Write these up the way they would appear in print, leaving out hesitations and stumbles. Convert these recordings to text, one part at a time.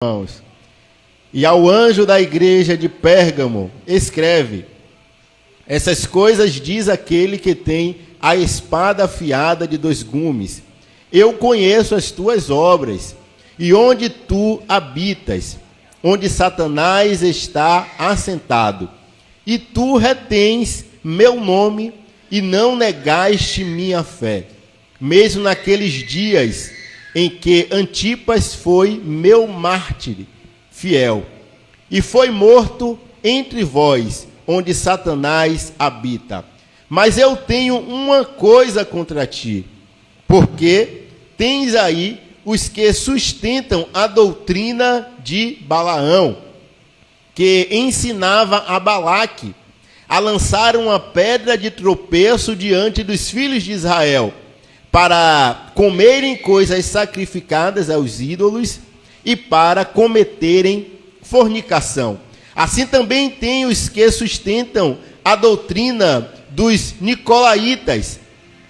irmãos. E ao anjo da igreja de Pérgamo, escreve: essas coisas diz aquele que tem a espada afiada de 2 gumes. Eu conheço as tuas obras, e onde tu habitas, onde Satanás está assentado. E tu retens meu nome, e não negaste minha fé, mesmo naqueles dias em que Antipas foi meu mártir fiel, e foi morto entre vós, onde Satanás habita. Mas eu tenho uma coisa contra ti, porque tens aí os que sustentam a doutrina de Balaão, que ensinava a Balaque a lançar uma pedra de tropeço diante dos filhos de Israel, para comerem coisas sacrificadas aos ídolos e para cometerem fornicação. Assim também tem os que sustentam a doutrina dos nicolaítas,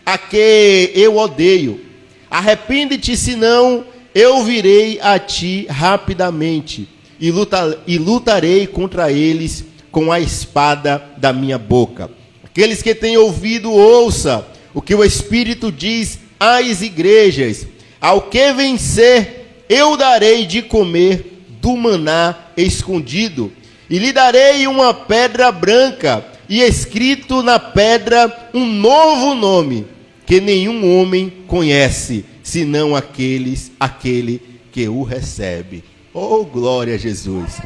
a que eu odeio. Arrepende-te, senão eu virei a ti rapidamente e lutarei contra eles com a espada da minha boca. Aqueles que têm ouvido, ouça o que o Espírito diz às igrejas. Ao que vencer, eu darei de comer do maná escondido, e lhe darei uma pedra branca, e escrito na pedra um novo nome, que nenhum homem conhece, senão aquele que o recebe. Oh, glória a Jesus!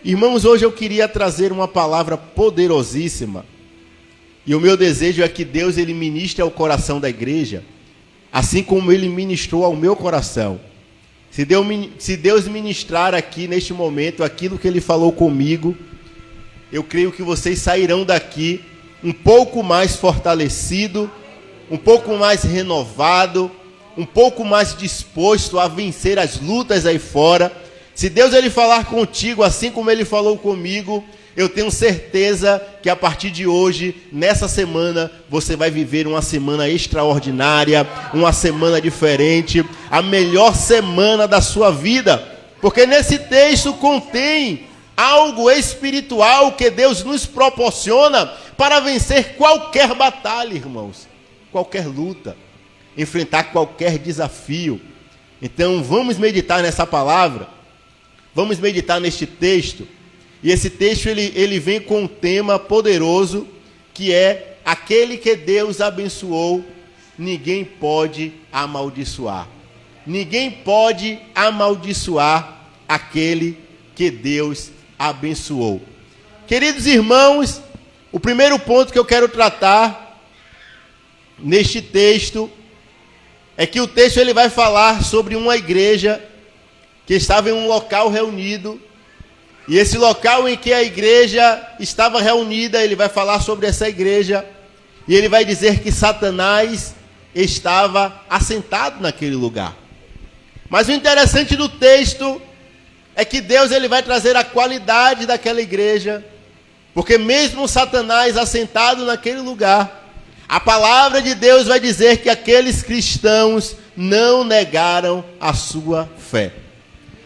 Irmãos, hoje eu queria trazer uma palavra poderosíssima, e o meu desejo é que Deus ele ministre ao coração da igreja, assim como ele ministrou ao meu coração. Se Deus ministrar aqui neste momento aquilo que ele falou comigo, eu creio que vocês sairão daqui um pouco mais fortalecido, um pouco mais renovado, um pouco mais disposto a vencer as lutas aí fora. Se Deus ele falar contigo assim como ele falou comigo, eu tenho certeza que a partir de hoje, nessa semana, você vai viver uma semana extraordinária, uma semana diferente, a melhor semana da sua vida, porque nesse texto contém algo espiritual que Deus nos proporciona para vencer qualquer batalha, irmãos, qualquer luta, enfrentar qualquer desafio. Então vamos meditar nessa palavra. Vamos meditar neste texto, e esse texto ele vem com um tema poderoso, que é aquele que Deus abençoou, ninguém pode amaldiçoar. Ninguém pode amaldiçoar aquele que Deus abençoou. Queridos irmãos, o primeiro ponto que eu quero tratar neste texto é que o texto ele vai falar sobre uma igreja que estava em um local reunido, e esse local em que a igreja estava reunida, ele vai falar sobre essa igreja, e ele vai dizer que Satanás estava assentado naquele lugar. Mas o interessante do texto é que Deus ele vai trazer a qualidade daquela igreja, porque mesmo Satanás assentado naquele lugar, a palavra de Deus vai dizer que aqueles cristãos não negaram a sua fé.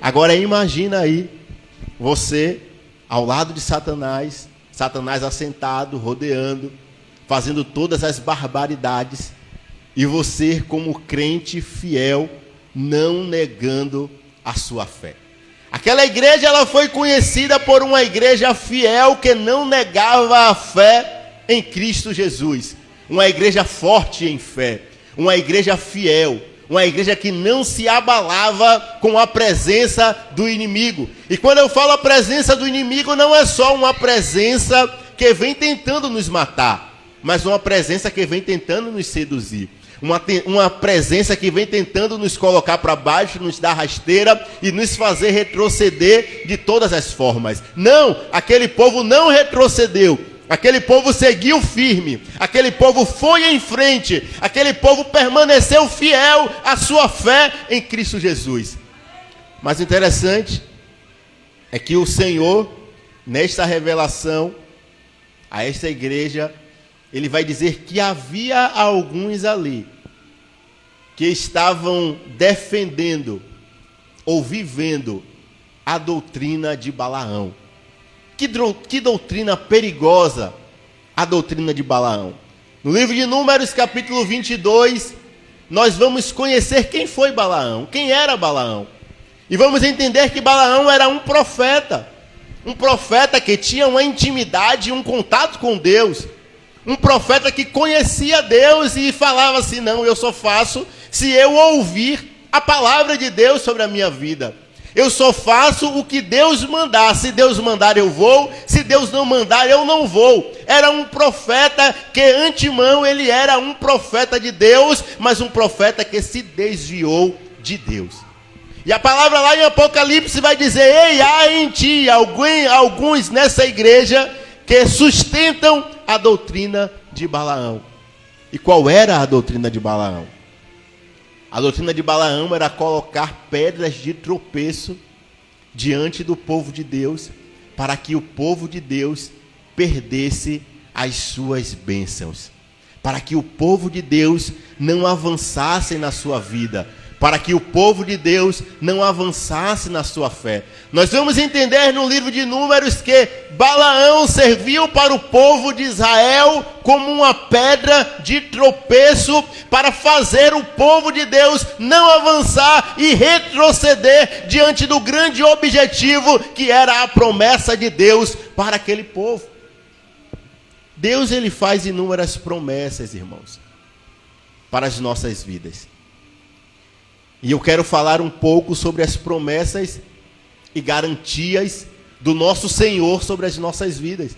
Agora imagina aí, você ao lado de Satanás, Satanás assentado, rodeando, fazendo todas as barbaridades, e você como crente fiel, não negando a sua fé. Aquela igreja ela foi conhecida por uma igreja fiel que não negava a fé em Cristo Jesus. Uma igreja forte em fé, uma igreja fiel, uma igreja que não se abalava com a presença do inimigo. E quando eu falo a presença do inimigo, não é só uma presença que vem tentando nos matar, mas uma presença que vem tentando nos seduzir. Uma presença que vem tentando nos colocar para baixo, nos dar rasteira e nos fazer retroceder de todas as formas. Não, aquele povo não retrocedeu. Aquele povo seguiu firme, aquele povo foi em frente, aquele povo permaneceu fiel à sua fé em Cristo Jesus. Mas o interessante é que o Senhor, nesta revelação a esta igreja, ele vai dizer que havia alguns ali que estavam defendendo ou vivendo a doutrina de Balaão. Que doutrina perigosa a doutrina de Balaão. No livro de Números, capítulo 22, nós vamos conhecer quem foi Balaão, quem era Balaão. E vamos entender que Balaão era um profeta que tinha uma intimidade, um contato com Deus, um profeta que conhecia Deus e falava assim: não, eu só faço se eu ouvir a palavra de Deus sobre a minha vida. Eu só faço o que Deus mandar. Se Deus mandar, eu vou. Se Deus não mandar, eu não vou. Era um profeta que, antemão, ele era um profeta de Deus, mas um profeta que se desviou de Deus. E a palavra lá em Apocalipse vai dizer: ei, há em ti alguns nessa igreja que sustentam a doutrina de Balaão. E qual era a doutrina de Balaão? A doutrina de Balaão era colocar pedras de tropeço diante do povo de Deus, para que o povo de Deus perdesse as suas bênçãos, para que o povo de Deus não avançasse na sua vida, para que o povo de Deus não avançasse na sua fé. Nós vamos entender no livro de Números que Balaão serviu para o povo de Israel como uma pedra de tropeço para fazer o povo de Deus não avançar e retroceder diante do grande objetivo que era a promessa de Deus para aquele povo. Deus, ele faz inúmeras promessas, irmãos, para as nossas vidas. E eu quero falar um pouco sobre as promessas e garantias do nosso Senhor sobre as nossas vidas.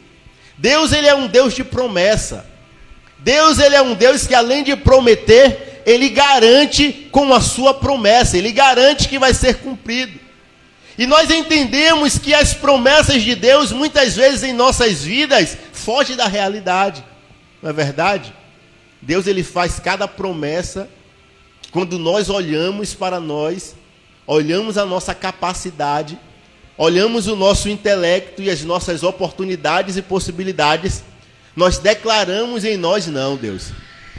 Deus, ele é um Deus de promessa. Deus, ele é um Deus que, além de prometer, ele garante com a sua promessa. Ele garante que vai ser cumprido. E nós entendemos que as promessas de Deus, muitas vezes em nossas vidas, fogem da realidade. Não é verdade? Deus, ele faz cada promessa. Quando nós olhamos para nós, olhamos a nossa capacidade, olhamos o nosso intelecto e as nossas oportunidades e possibilidades, nós declaramos em nós: não, Deus,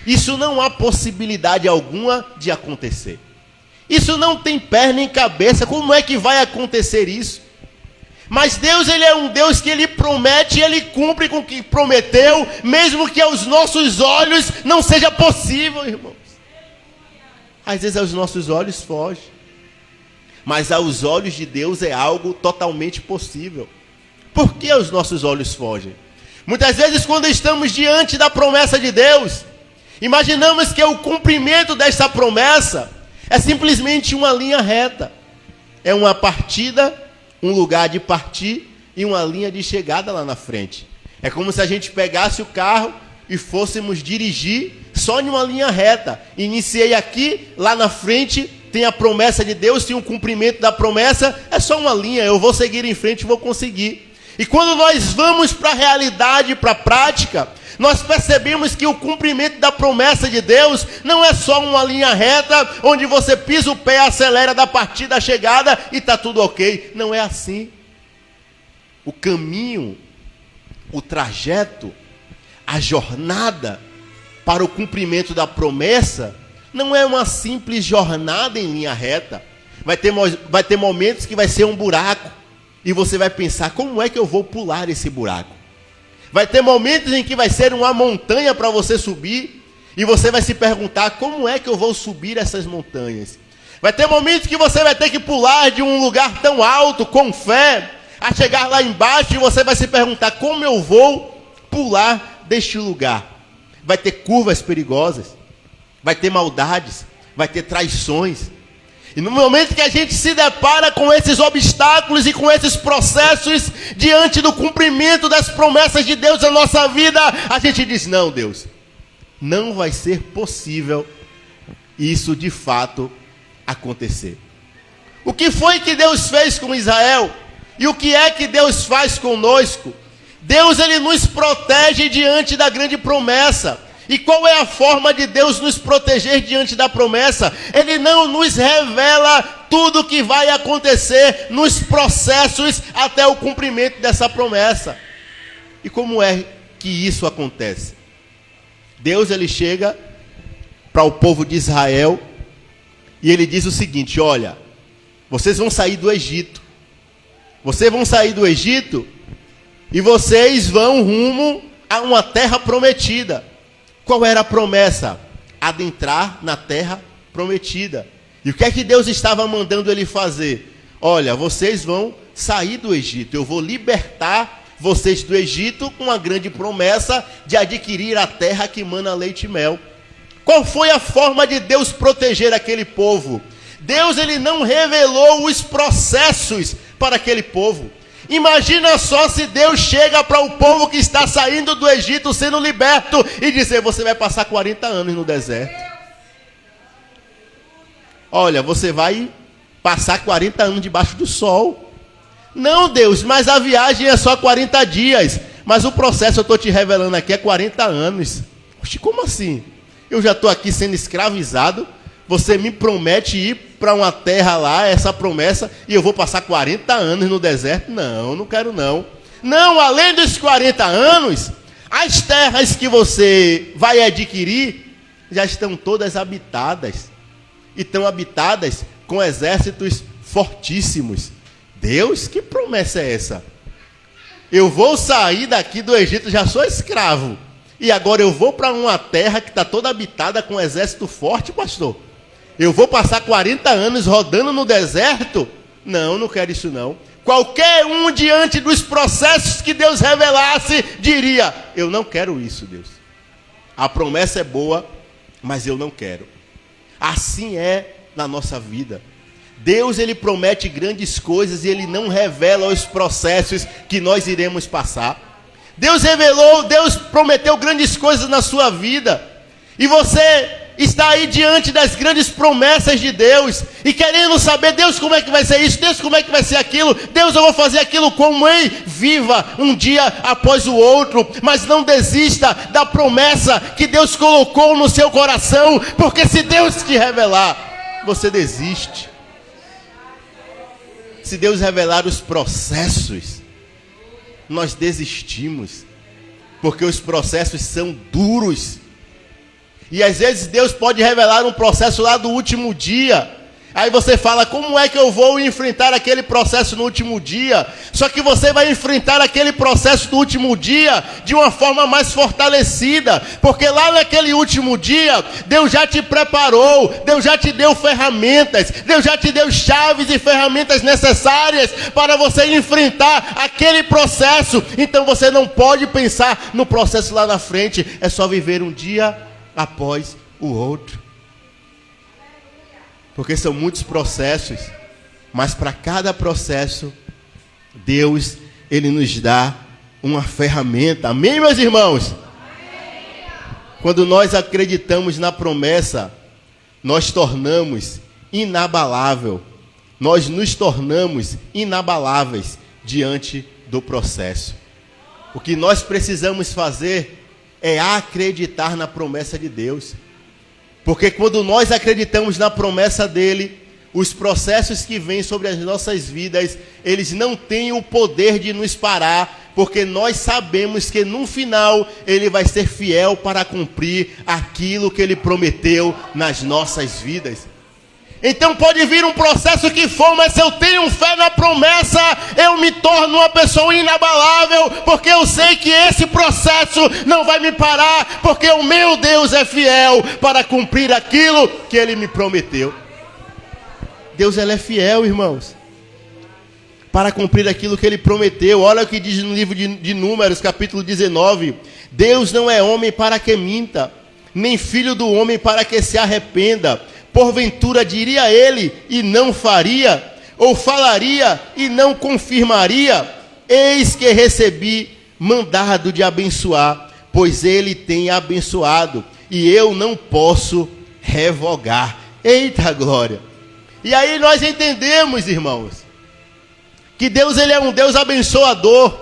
isso não há possibilidade alguma de acontecer. Isso não tem perna nem cabeça, como é que vai acontecer isso? Mas Deus, ele é um Deus que ele promete e ele cumpre com o que prometeu, mesmo que aos nossos olhos não seja possível, irmãos. Às vezes aos nossos olhos foge, mas aos olhos de Deus é algo totalmente possível. Por que aos nossos olhos fogem? Muitas vezes, quando estamos diante da promessa de Deus, imaginamos que o cumprimento dessa promessa é simplesmente uma linha reta. É uma partida, um lugar de partir e uma linha de chegada lá na frente. É como se a gente pegasse o carro e fôssemos dirigir só em uma linha reta. Iniciei aqui, lá na frente tem a promessa de Deus, tem o cumprimento da promessa, é só uma linha, eu vou seguir em frente e vou conseguir. E quando nós vamos para a realidade, para a prática, nós percebemos que o cumprimento da promessa de Deus não é só uma linha reta, onde você pisa o pé, acelera da partida à chegada e está tudo ok. Não é assim. O caminho, o trajeto, a jornada para o cumprimento da promessa não é uma simples jornada em linha reta. Vai ter momentos que vai ser um buraco e você vai pensar: como é que eu vou pular esse buraco? Vai ter momentos em que vai ser uma montanha para você subir e você vai se perguntar: como é que eu vou subir essas montanhas? Vai ter momentos que você vai ter que pular de um lugar tão alto com fé a chegar lá embaixo e você vai se perguntar: como eu vou pular deste lugar? Vai ter curvas perigosas, vai ter maldades, vai ter traições. E no momento que a gente se depara com esses obstáculos e com esses processos diante do cumprimento das promessas de Deus na nossa vida, a gente diz: não, Deus, não vai ser possível isso de fato acontecer. O que foi que Deus fez com Israel? E o que é que Deus faz conosco? Deus, ele nos protege diante da grande promessa. E qual é a forma de Deus nos proteger diante da promessa? Ele não nos revela tudo o que vai acontecer nos processos até o cumprimento dessa promessa. E como é que isso acontece? Deus, ele chega para o povo de Israel e ele diz o seguinte: olha, Vocês vão sair do Egito. Vocês vão sair do Egito e vocês vão rumo a uma terra prometida. Qual era a promessa? Adentrar na terra prometida. E o que é que Deus estava mandando ele fazer? Olha, vocês vão sair do Egito. Eu vou libertar vocês do Egito com uma grande promessa de adquirir a terra que mana leite e mel. Qual foi a forma de Deus proteger aquele povo? Deus, ele não revelou os processos para aquele povo. Imagina só se Deus chega para o povo que está saindo do Egito, sendo liberto, e dizer: você vai passar 40 anos no deserto. Olha, você vai passar 40 anos debaixo do sol. Não, Deus, mas a viagem é só 40 dias. Mas o processo eu estou te revelando aqui é 40 anos. Oxe, como assim? Eu já estou aqui sendo escravizado. Você me promete ir para uma terra lá, essa promessa, e eu vou passar 40 anos no deserto? Não, não quero não. Não, além dos 40 anos, as terras que você vai adquirir já estão todas habitadas. E estão habitadas com exércitos fortíssimos. Deus, que promessa é essa? Eu vou sair daqui do Egito, já sou escravo. E agora eu vou para uma terra que está toda habitada com um exército forte, pastor? Eu vou passar 40 anos rodando no deserto? Não, não quero isso não. Qualquer um diante dos processos que Deus revelasse, diria: eu não quero isso, Deus. A promessa é boa, mas eu não quero. Assim é na nossa vida. Deus, ele promete grandes coisas e ele não revela os processos que nós iremos passar. Deus prometeu grandes coisas na sua vida. E você está aí diante das grandes promessas de Deus e querendo saber: Deus, como é que vai ser isso? Deus, como é que vai ser aquilo? Deus, eu vou fazer aquilo como? Ei, viva um dia após o outro, mas não desista da promessa que Deus colocou no seu coração, porque se Deus te revelar, você desiste. Se Deus revelar os processos, nós desistimos, porque os processos são duros. E às vezes Deus pode revelar um processo lá do último dia. Aí você fala: como é que eu vou enfrentar aquele processo no último dia? Só que você vai enfrentar aquele processo do último dia de uma forma mais fortalecida. Porque lá naquele último dia, Deus já te preparou, Deus já te deu ferramentas, Deus já te deu chaves e ferramentas necessárias para você enfrentar aquele processo. Então você não pode pensar no processo lá na frente, é só viver um dia após o outro. Porque são muitos processos, mas para cada processo, Deus, ele nos dá uma ferramenta. Amém, meus irmãos? Amém. Quando nós acreditamos na promessa, nós tornamos inabalável. Nós nos tornamos inabaláveis diante do processo. O que nós precisamos fazer é acreditar na promessa de Deus. Porque quando nós acreditamos na promessa dele, os processos que vêm sobre as nossas vidas, eles não têm o poder de nos parar, porque nós sabemos que no final ele vai ser fiel para cumprir aquilo que ele prometeu nas nossas vidas. Então pode vir um processo que for, mas se eu tenho fé na promessa, eu me torno uma pessoa inabalável, porque eu sei que esse processo não vai me parar, porque o meu Deus é fiel para cumprir aquilo que ele me prometeu. Deus, ele é fiel, irmãos, para cumprir aquilo que ele prometeu. Olha o que diz no livro de Números, capítulo 19. Deus não é homem para que minta, nem filho do homem para que se arrependa. Porventura diria ele e não faria, ou falaria e não confirmaria? Eis que recebi mandado de abençoar, pois ele tem abençoado, e eu não posso revogar. Eita glória! E aí nós entendemos, irmãos, que Deus, ele é um Deus abençoador,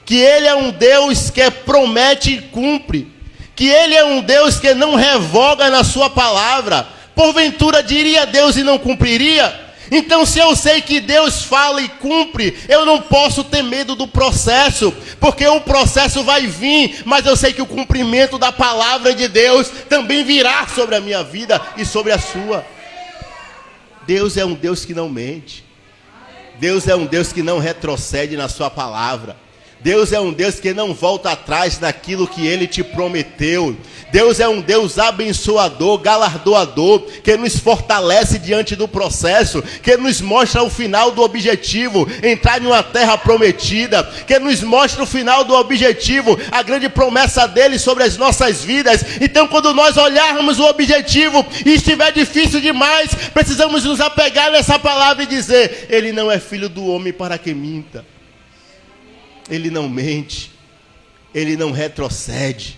que ele é um Deus que promete e cumpre, que ele é um Deus que não revoga na sua palavra. Porventura diria Deus e não cumpriria? Então, se eu sei que Deus fala e cumpre, eu não posso ter medo do processo, porque o processo vai vir, mas eu sei que o cumprimento da palavra de Deus também virá sobre a minha vida e sobre a sua. Deus é um Deus que não mente. Deus é um Deus que não retrocede na sua palavra. Deus é um Deus que não volta atrás daquilo que Ele te prometeu. Deus é um Deus abençoador, galardoador, que nos fortalece diante do processo, que nos mostra o final do objetivo, entrar em uma terra prometida, que nos mostra o final do objetivo, a grande promessa dele sobre as nossas vidas. Então, quando nós olharmos o objetivo e estiver difícil demais, precisamos nos apegar nessa palavra e dizer: Ele não é filho do homem para que minta. Ele não mente, Ele não retrocede,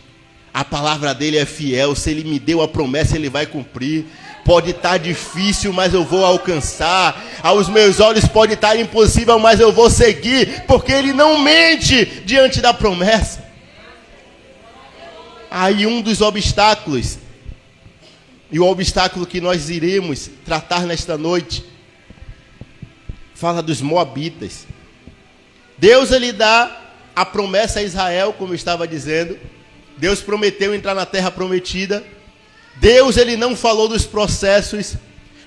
a palavra dele é fiel. Se Ele me deu a promessa, Ele vai cumprir. Pode estar difícil, mas eu vou alcançar. Aos meus olhos pode estar impossível, mas eu vou seguir, porque Ele não mente diante da promessa. Aí um dos obstáculos, e o obstáculo que nós iremos tratar nesta noite, fala dos moabitas. Deus, Ele dá a promessa a Israel, como eu estava dizendo. Deus prometeu entrar na terra prometida. Deus, Ele não falou dos processos,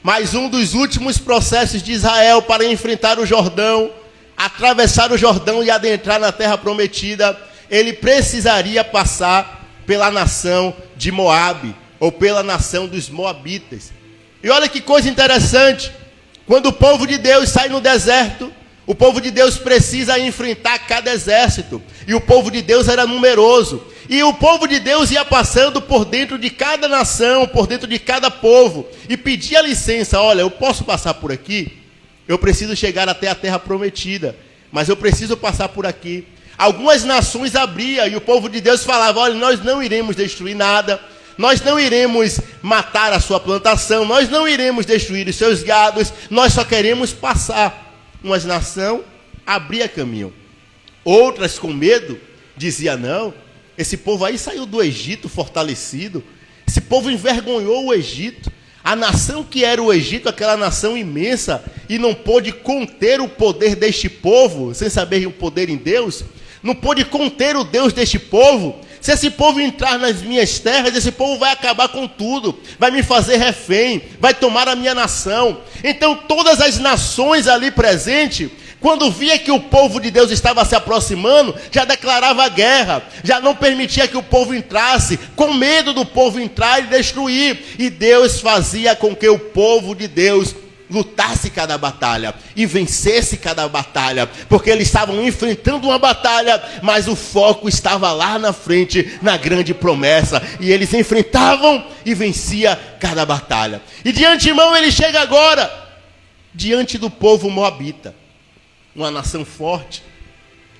mas um dos últimos processos de Israel para enfrentar o Jordão, atravessar o Jordão e adentrar na terra prometida, ele precisaria passar pela nação de Moabe, ou pela nação dos moabitas. E olha que coisa interessante, quando o povo de Deus sai no deserto, o povo de Deus precisa enfrentar cada exército. E o povo de Deus era numeroso. E o povo de Deus ia passando por dentro de cada nação, por dentro de cada povo. E pedia licença: olha, eu posso passar por aqui? Eu preciso chegar até a terra prometida, mas eu preciso passar por aqui. Algumas nações abriam e o povo de Deus falava: olha, nós não iremos destruir nada. Nós não iremos matar a sua plantação. Nós não iremos destruir os seus gados. Nós só queremos passar. Umas nações abria caminho, outras com medo dizia: não, esse povo aí saiu do Egito fortalecido, esse povo envergonhou o Egito, a nação que era o Egito, aquela nação imensa, e não pôde conter o poder deste povo, sem saber o poder em Deus, não pôde conter o Deus deste povo. Se esse povo entrar nas minhas terras, esse povo vai acabar com tudo, vai me fazer refém, vai tomar a minha nação. Então todas as nações ali presentes, quando via que o povo de Deus estava se aproximando, já declarava guerra, já não permitia que o povo entrasse, com medo do povo entrar e destruir. E Deus fazia com que o povo de Deus lutasse cada batalha e vencesse cada batalha, porque eles estavam enfrentando uma batalha, mas o foco estava lá na frente, na grande promessa, e eles enfrentavam e vencia cada batalha. E de antemão ele chega agora diante do povo moabita, uma nação forte,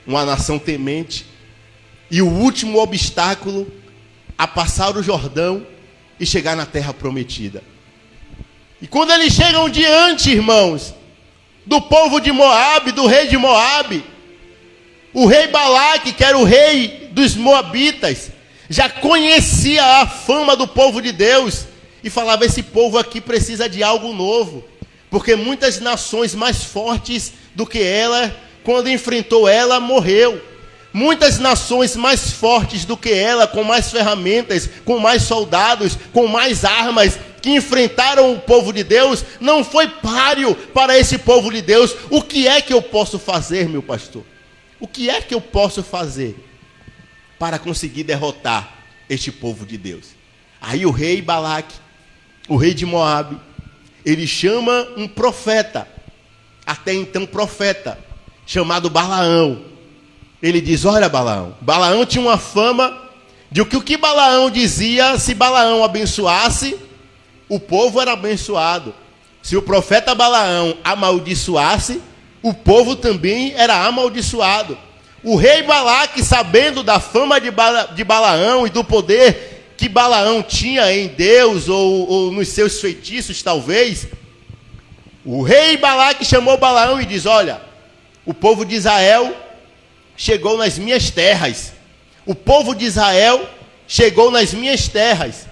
uma nação temente, e o último obstáculo a passar o Jordão e chegar na terra prometida. E quando eles chegam diante, irmãos, do povo de Moabe, do rei de Moabe, o rei Balaque, que era o rei dos moabitas, já conhecia a fama do povo de Deus e falava: esse povo aqui precisa de algo novo, porque muitas nações mais fortes do que ela, quando enfrentou ela, morreu. Muitas nações mais fortes do que ela, com mais ferramentas, com mais soldados, com mais armas, que enfrentaram o povo de Deus, não foi páreo para esse povo de Deus. O que é que eu posso fazer, meu pastor? O que é que eu posso fazer para conseguir derrotar este povo de Deus? Aí o rei Balaque, o rei de Moabe, ele chama um profeta, até então profeta, chamado Balaão. Ele diz: olha, Balaão. Balaão tinha uma fama de que o que Balaão dizia, se Balaão abençoasse, o povo era abençoado. Se o profeta Balaão amaldiçoasse, o povo também era amaldiçoado. O rei Balaque, sabendo da fama de Balaão e do poder que Balaão tinha em Deus, ou nos seus feitiços talvez, o rei Balaque chamou Balaão e diz: olha, o povo de Israel chegou nas minhas terras. O povo de Israel chegou nas minhas terras.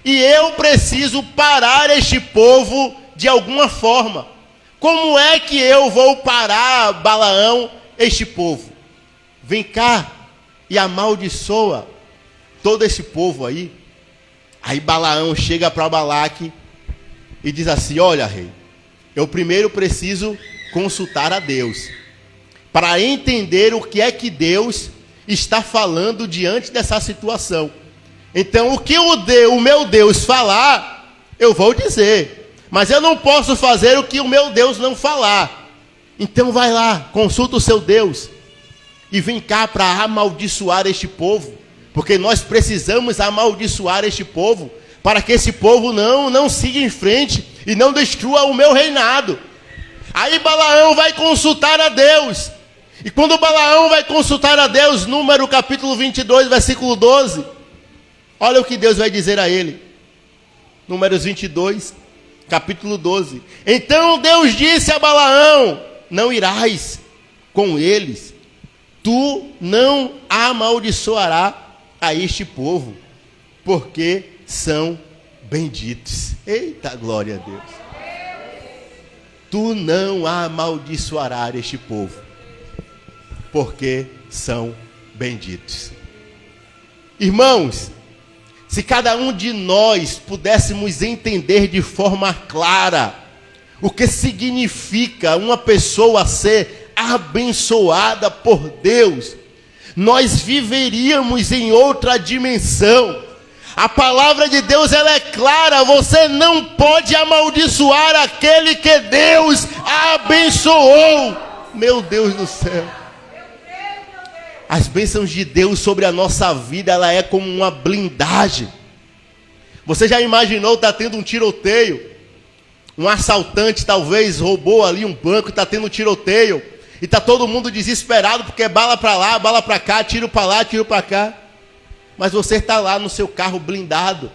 E eu preciso parar este povo de alguma forma. Como é que eu vou parar, Balaão, este povo? Vem cá e amaldiçoa todo esse povo aí. Aí Balaão chega para Balaque e diz assim: olha, rei, eu primeiro preciso consultar a Deus, para entender o que é que Deus está falando diante dessa situação. Então, o que o meu Deus falar, eu vou dizer. Mas eu não posso fazer o que o meu Deus não falar. Então vai lá, consulta o seu Deus. E vem cá para amaldiçoar este povo. Porque nós precisamos amaldiçoar este povo, para que esse povo não siga em frente e não destrua o meu reinado. Aí Balaão vai consultar a Deus. E quando Balaão vai consultar a Deus, Número capítulo 22, versículo 12, olha o que Deus vai dizer a ele. Números 22, capítulo 12. Então Deus disse a Balaão: não irás com eles, tu não amaldiçoarás a este povo, porque são benditos. Eita, glória a Deus. Tu não amaldiçoarás este povo, porque são benditos. Irmãos, se cada um de nós pudéssemos entender de forma clara o que significa uma pessoa ser abençoada por Deus, nós viveríamos em outra dimensão. A palavra de Deus, ela é clara: você não pode amaldiçoar aquele que Deus abençoou. Meu Deus do céu. As bênçãos de Deus sobre a nossa vida, ela é como uma blindagem. Você já imaginou, está tendo um tiroteio, um assaltante talvez roubou ali um banco, está tendo um tiroteio, e está todo mundo desesperado, porque é bala para lá, bala para cá, tiro para lá, tiro para cá. Mas você está lá no seu carro blindado.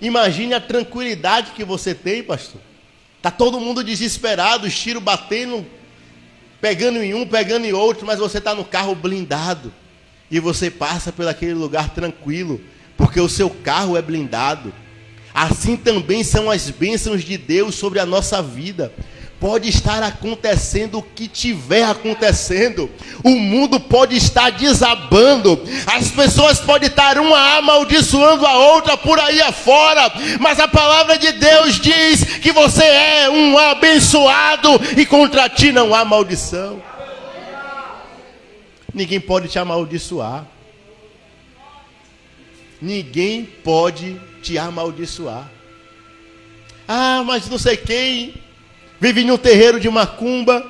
Imagine a tranquilidade que você tem, pastor. Está todo mundo desesperado, os tiros batendo, pegando em um, pegando em outro, mas você está no carro blindado. E você passa por aquele lugar tranquilo, porque o seu carro é blindado. Assim também são as bênçãos de Deus sobre a nossa vida. Pode estar acontecendo o que tiver acontecendo. O mundo pode estar desabando. As pessoas podem estar uma amaldiçoando a outra por aí afora. Mas a palavra de Deus diz que você é um abençoado e contra ti não há maldição. Ninguém pode te amaldiçoar. Ninguém pode te amaldiçoar. Ah, mas não sei quem vive em um terreiro de macumba,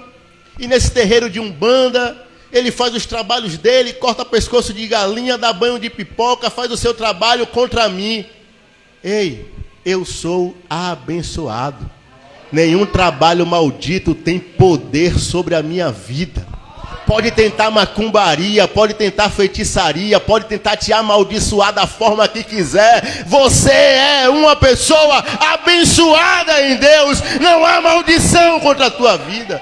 e nesse terreiro de umbanda, ele faz os trabalhos dele, corta pescoço de galinha, dá banho de pipoca, faz o seu trabalho contra mim. Ei, eu sou abençoado. Nenhum trabalho maldito tem poder sobre a minha vida. Pode tentar macumbaria, pode tentar feitiçaria, pode tentar te amaldiçoar da forma que quiser. Você é uma pessoa abençoada em Deus. Não há maldição contra a tua vida.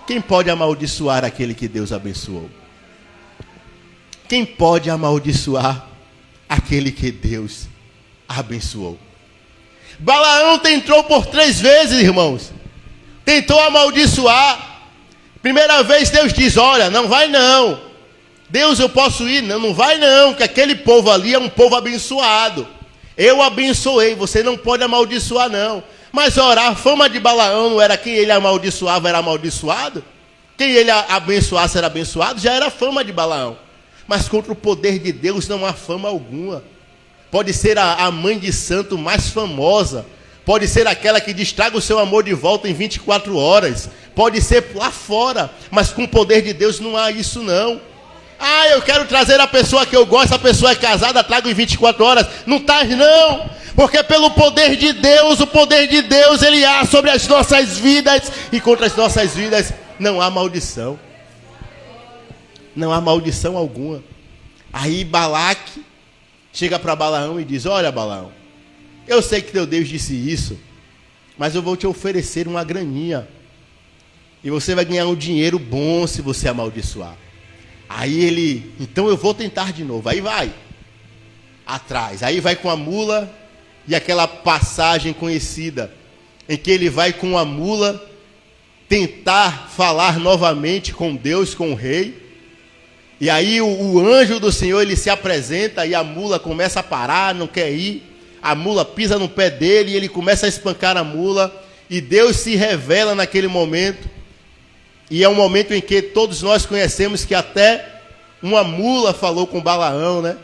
Quem pode amaldiçoar aquele que Deus abençoou? Quem pode amaldiçoar aquele que Deus abençoou? Balaão tentou por 3 vezes, irmãos. Tentou amaldiçoar. Primeira vez Deus diz: olha, não vai não. Deus, eu posso ir? Não, não vai não, que aquele povo ali é um povo abençoado. Eu abençoei, você não pode amaldiçoar não. Mas ora, a fama de Balaão não era quem ele amaldiçoava, era amaldiçoado? Quem ele abençoasse era abençoado? Já era a fama de Balaão. Mas contra o poder de Deus não há fama alguma. Pode ser a mãe de santo mais famosa. Pode ser aquela que destraga o seu amor de volta em 24 horas. Pode ser lá fora. Mas com o poder de Deus não há isso não. Ah, eu quero trazer a pessoa que eu gosto, a pessoa é casada, trago em 24 horas. Não traz não. Porque pelo poder de Deus, o poder de Deus, ele há sobre as nossas vidas. E contra as nossas vidas não há maldição. Não há maldição alguma. Aí Balaque chega para Balaão e diz: olha, Balaão, eu sei que teu Deus disse isso, mas eu vou te oferecer uma graninha. E você vai ganhar um dinheiro bom se você amaldiçoar. Aí ele, então eu vou tentar de novo. Aí vai atrás. Aí vai com a mula, e aquela passagem conhecida, em que ele vai com a mula tentar falar novamente com Deus, com o rei. E aí o anjo do Senhor, ele se apresenta, e a mula começa a parar, não quer ir. a mula pisa no pé dele e ele começa a espancar a mula. E Deus se revela naquele momento. E é um momento em que todos nós conhecemos que até uma mula falou com Balaão, né?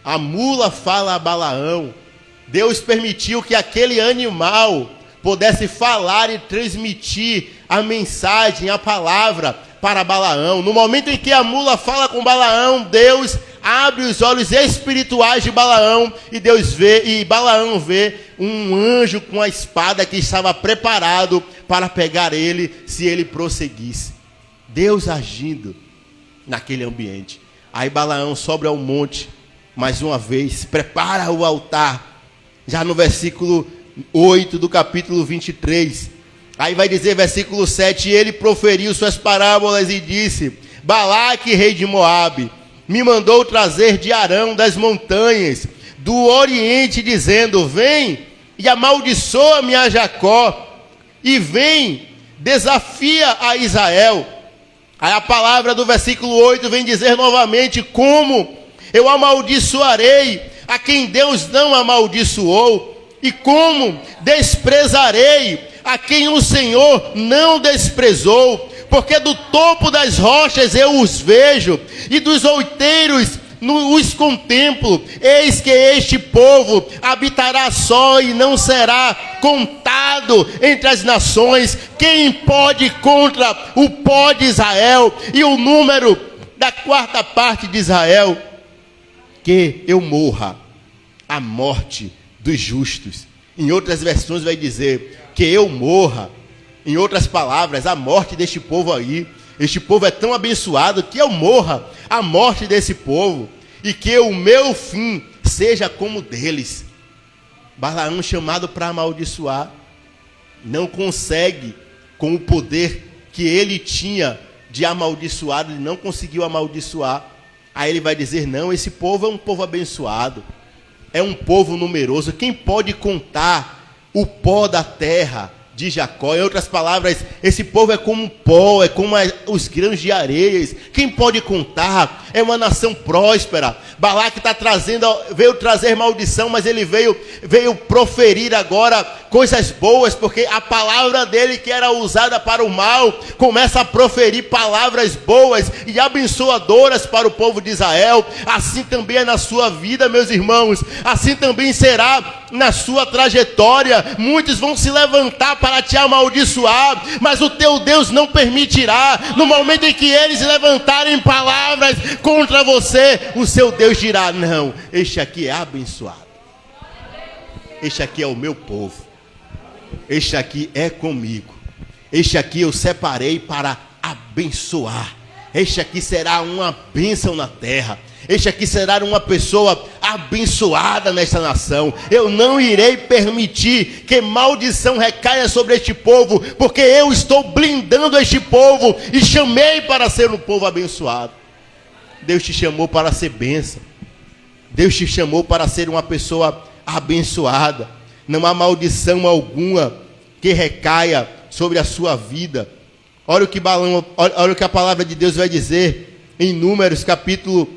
A mula fala a Balaão. Deus permitiu que aquele animal pudesse falar e transmitir a mensagem, a palavra para Balaão. No momento em que a mula fala com Balaão, Deus abre os olhos espirituais de Balaão e Balaão vê um anjo com a espada que estava preparado para pegar ele se ele prosseguisse. Deus agindo naquele ambiente. Aí Balaão sobe ao monte, mais uma vez, prepara o altar, já no versículo 8 do capítulo 23. Aí vai dizer, versículo 7, ele proferiu suas parábolas e disse: Balaque, rei de Moabe, me mandou trazer de Arão das montanhas, do oriente, dizendo: vem e amaldiçoa-me a Jacó, e vem, desafia a Israel. Aí a palavra do versículo 8 vem dizer novamente: como eu amaldiçoarei a quem Deus não amaldiçoou, e como desprezarei a quem o Senhor não desprezou, porque do topo das rochas eu os vejo, e dos outeiros os contemplo. Eis que este povo habitará só e não será contado entre as nações. Quem pode contra o pó de Israel e o número da quarta parte de Israel? Que eu morra a morte dos justos. Em outras versões vai dizer que eu morra. Em outras palavras, a morte deste povo aí. Este povo é tão abençoado que eu morra a morte desse povo e que o meu fim seja como deles. Balaão, chamado para amaldiçoar, não consegue, com o poder que ele tinha de amaldiçoar, ele não conseguiu amaldiçoar. Aí ele vai dizer: não, esse povo é um povo abençoado, é um povo numeroso. Quem pode contar o pó da terra de Jacó? Em outras palavras, esse povo é como um pó, é como os grãos de areias. Quem pode contar? É uma nação próspera. Balaque veio trazer maldição, mas ele veio proferir agora coisas boas, porque a palavra dele, que era usada para o mal, começa a proferir palavras boas e abençoadoras para o povo de Israel. Assim também é na sua vida, meus irmãos. Assim também será na sua trajetória. Muitos vão se levantar para te amaldiçoar, mas o teu Deus não permitirá. No momento em que eles levantarem palavras contra você, o seu Deus dirá: não, este aqui é abençoado, este aqui é o meu povo, este aqui é comigo, este aqui eu separei para abençoar, este aqui será uma bênção na terra, este aqui será uma pessoa abençoada nesta nação. Eu não irei permitir que maldição recaia sobre este povo, porque eu estou blindando este povo e chamei para ser um povo abençoado. Deus te chamou para ser bênção. Deus te chamou para ser uma pessoa abençoada. Não há maldição alguma que recaia sobre a sua vida. Olha o que a palavra de Deus vai dizer em Números capítulo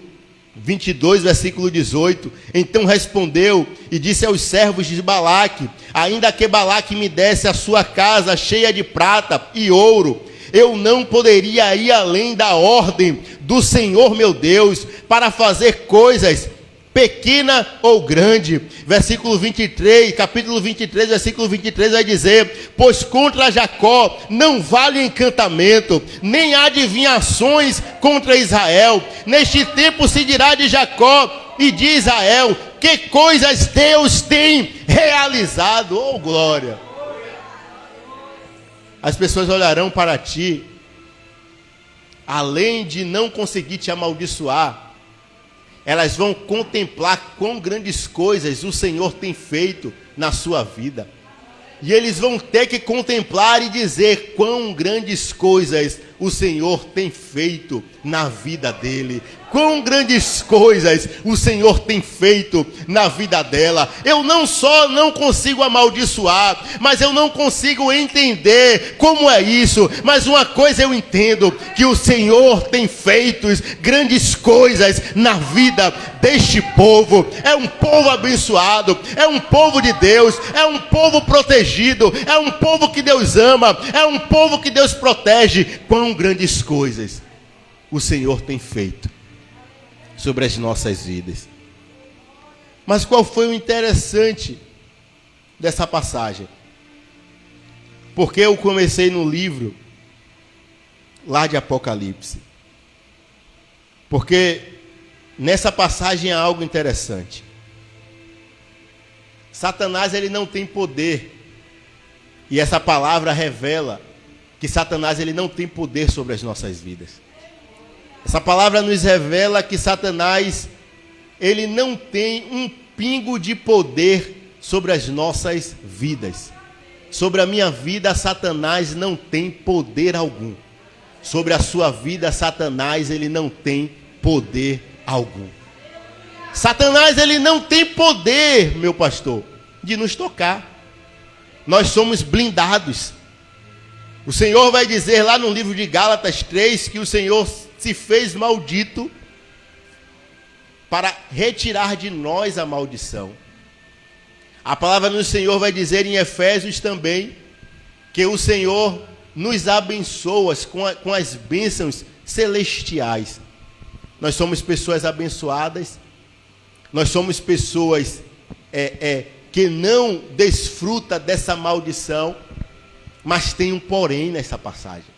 22, versículo 18. Então respondeu e disse aos servos de Balaque: ainda que Balaque me desse a sua casa cheia de prata e ouro, eu não poderia ir além da ordem do Senhor meu Deus para fazer coisas pequena ou grande. Versículo 23, capítulo 23, versículo 23 vai dizer: pois contra Jacó não vale encantamento, nem adivinhações contra Israel. Neste tempo se dirá de Jacó e de Israel: que coisas Deus tem realizado. Oh, glória! As pessoas olharão para ti, além de não conseguir te amaldiçoar, elas vão contemplar quão grandes coisas o Senhor tem feito na sua vida. E eles vão ter que contemplar e dizer quão grandes coisas o Senhor tem feito na vida dele. quão grandes coisas o Senhor tem feito na vida dela. Eu não só não consigo amaldiçoar, mas eu não consigo entender como é isso. Mas uma coisa eu entendo, que o Senhor tem feito grandes coisas na vida deste povo. É um povo abençoado, é um povo de Deus, é um povo protegido, é um povo que Deus ama, é um povo que Deus protege. Quão grandes coisas o Senhor tem feito sobre as nossas vidas. Mas qual foi o interessante dessa passagem? Porque eu comecei no livro lá de Apocalipse. Porque nessa passagem há algo interessante. Satanás, ele não tem poder. E essa palavra revela que Satanás, ele não tem poder sobre as nossas vidas. Essa palavra nos revela que Satanás, ele não tem um pingo de poder sobre as nossas vidas. Sobre a minha vida, Satanás não tem poder algum. Sobre a sua vida, Satanás, ele não tem poder algum. Satanás, ele não tem poder, meu pastor, de nos tocar. Nós somos blindados. O Senhor vai dizer lá no livro de Gálatas 3 que o Senhor se fez maldito para retirar de nós a maldição. A palavra do Senhor vai dizer em Efésios também que o Senhor nos abençoa com as bênçãos celestiais. Nós somos pessoas abençoadas, nós somos pessoas que não desfrutam dessa maldição, mas tem um porém nessa passagem.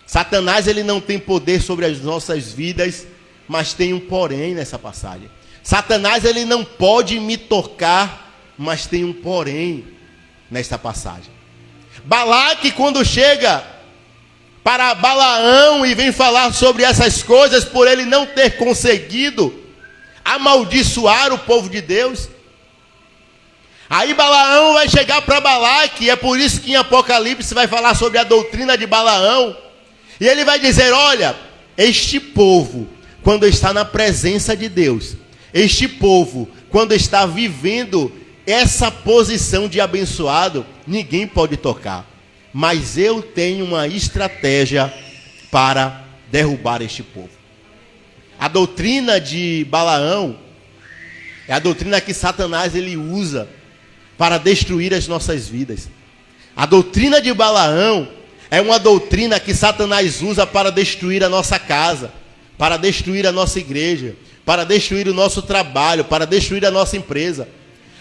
Satanás, ele não tem poder sobre as nossas vidas, mas tem um porém nessa passagem. Satanás, ele não pode me tocar, mas tem um porém nessa passagem. Balaque, quando chega para Balaão e vem falar sobre essas coisas, por ele não ter conseguido amaldiçoar o povo de Deus, aí Balaão vai chegar para Balaque, e é por isso que em Apocalipse vai falar sobre a doutrina de Balaão, e ele vai dizer: olha, este povo, quando está na presença de Deus, este povo, quando está vivendo essa posição de abençoado, ninguém pode tocar. Mas eu tenho uma estratégia para derrubar este povo. A doutrina de Balaão é a doutrina que Satanás ele usa para destruir as nossas vidas. A doutrina de Balaão é uma doutrina que Satanás usa para destruir a nossa casa, para destruir a nossa igreja, para destruir o nosso trabalho, para destruir a nossa empresa.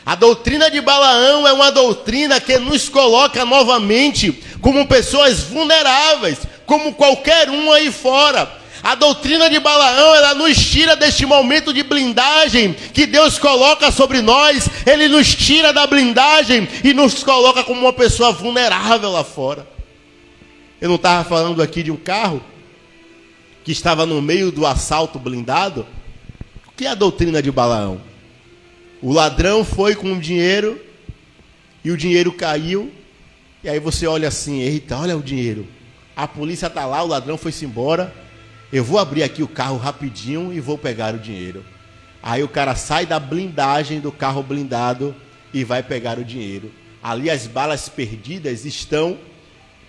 A doutrina de Balaão é uma doutrina que nos coloca novamente como pessoas vulneráveis, como qualquer um aí fora. A doutrina de Balaão, ela nos tira deste momento de blindagem que Deus coloca sobre nós. Ele nos tira da blindagem e nos coloca como uma pessoa vulnerável lá fora. Eu não estava falando aqui de um carro que estava no meio do assalto blindado? O que é a doutrina de Balaão? O ladrão foi com o dinheiro e o dinheiro caiu. E aí você olha assim: eita, olha o dinheiro. A polícia está lá, o ladrão foi-se embora. Eu vou abrir aqui o carro rapidinho e vou pegar o dinheiro. Aí o cara sai da blindagem do carro blindado e vai pegar o dinheiro. Ali as balas perdidas estão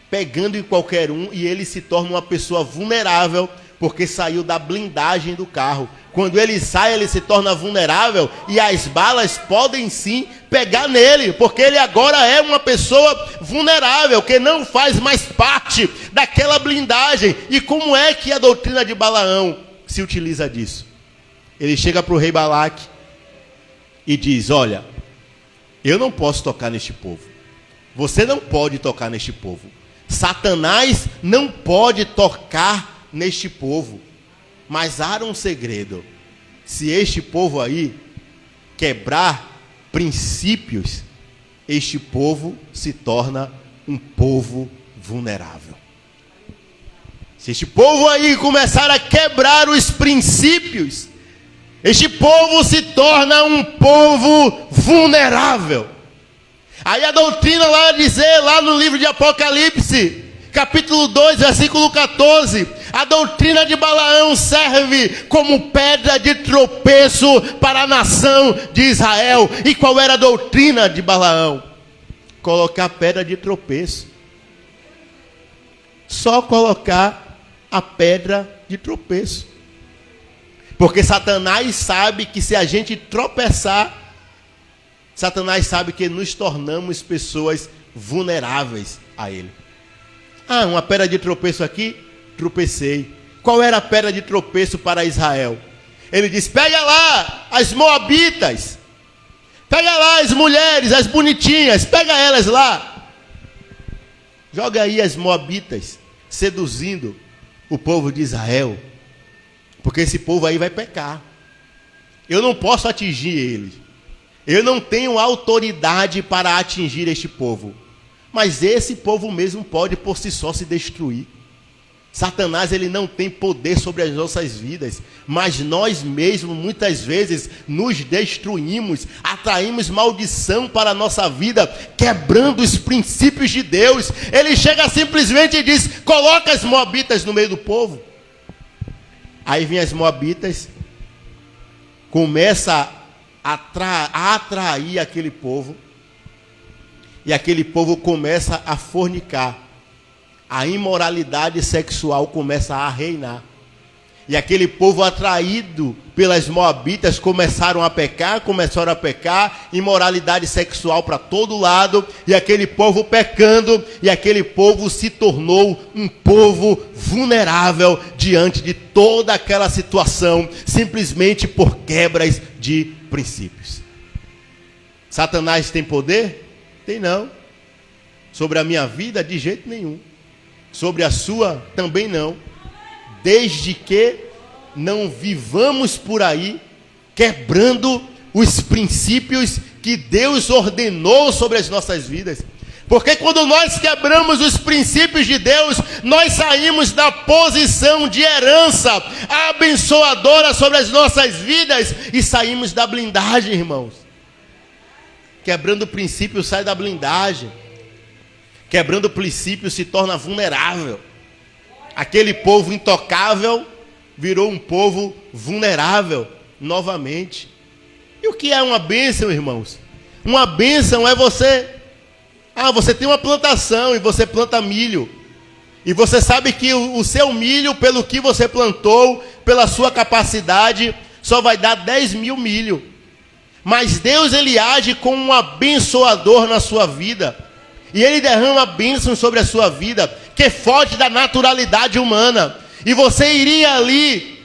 pegando em qualquer um e ele se torna uma pessoa vulnerável porque saiu da blindagem do carro. Quando ele sai, ele se torna vulnerável e as balas podem sim pegar nele, porque ele agora é uma pessoa vulnerável, que não faz mais parte daquela blindagem. E como é que a doutrina de Balaão se utiliza disso? Ele chega para o rei Balaque e diz: olha, eu não posso tocar neste povo. Você não pode tocar neste povo. Satanás não pode tocar neste povo. Mas há um segredo: se este povo aí quebrar princípios, este povo se torna um povo vulnerável. Se este povo aí começar a quebrar os princípios, este povo se torna um povo vulnerável. Aí a doutrina lá dizer, lá no livro de Apocalipse, capítulo 2, versículo 14, A doutrina de Balaão serve como pedra de tropeço para a nação de Israel. E qual era a doutrina de Balaão? Colocar pedra de tropeço. Só colocar a pedra de tropeço. Porque Satanás sabe que se a gente tropeçar, Satanás sabe que nos tornamos pessoas vulneráveis a ele. Ah, uma pedra de tropeço aqui, tropecei. Qual era a pedra de tropeço para Israel? Ele diz: pega lá as moabitas, pega lá as mulheres, as bonitinhas, pega elas lá. Joga aí as moabitas, seduzindo o povo de Israel. Porque esse povo aí vai pecar. Eu não posso atingir eles. Eu não tenho autoridade para atingir este povo. Mas esse povo mesmo pode por si só se destruir. Satanás, ele não tem poder sobre as nossas vidas, mas nós mesmos muitas vezes nos destruímos, atraímos maldição para a nossa vida, quebrando os princípios de Deus. Ele chega simplesmente e diz: coloca as moabitas no meio do povo. Aí vem as moabitas, começa a atrair aquele povo, e aquele povo começa a fornicar. A imoralidade sexual começa a reinar. E aquele povo atraído pelas moabitas começaram a pecar, imoralidade sexual para todo lado, e aquele povo pecando, e aquele povo se tornou um povo vulnerável diante de toda aquela situação, simplesmente por quebras de princípios. Satanás tem poder? Tem não. Sobre a minha vida, de jeito nenhum. Sobre a sua, também não. Desde que não vivamos por aí quebrando os princípios que Deus ordenou sobre as nossas vidas. Porque quando nós quebramos os princípios de Deus, nós saímos da posição de herança abençoadora sobre as nossas vidas e saímos da blindagem, irmãos. Quebrando o princípio, sai da blindagem. Quebrando o princípio, se torna vulnerável. Aquele povo intocável virou um povo vulnerável novamente. E o que é uma bênção, irmãos? Uma bênção é você tem uma plantação e você planta milho. E você sabe que o seu milho, pelo que você plantou, pela sua capacidade, só vai dar 10 mil milho. Mas Deus, ele age como um abençoador na sua vida. E ele derrama bênção sobre a sua vida, que foge da naturalidade humana. E você iria ali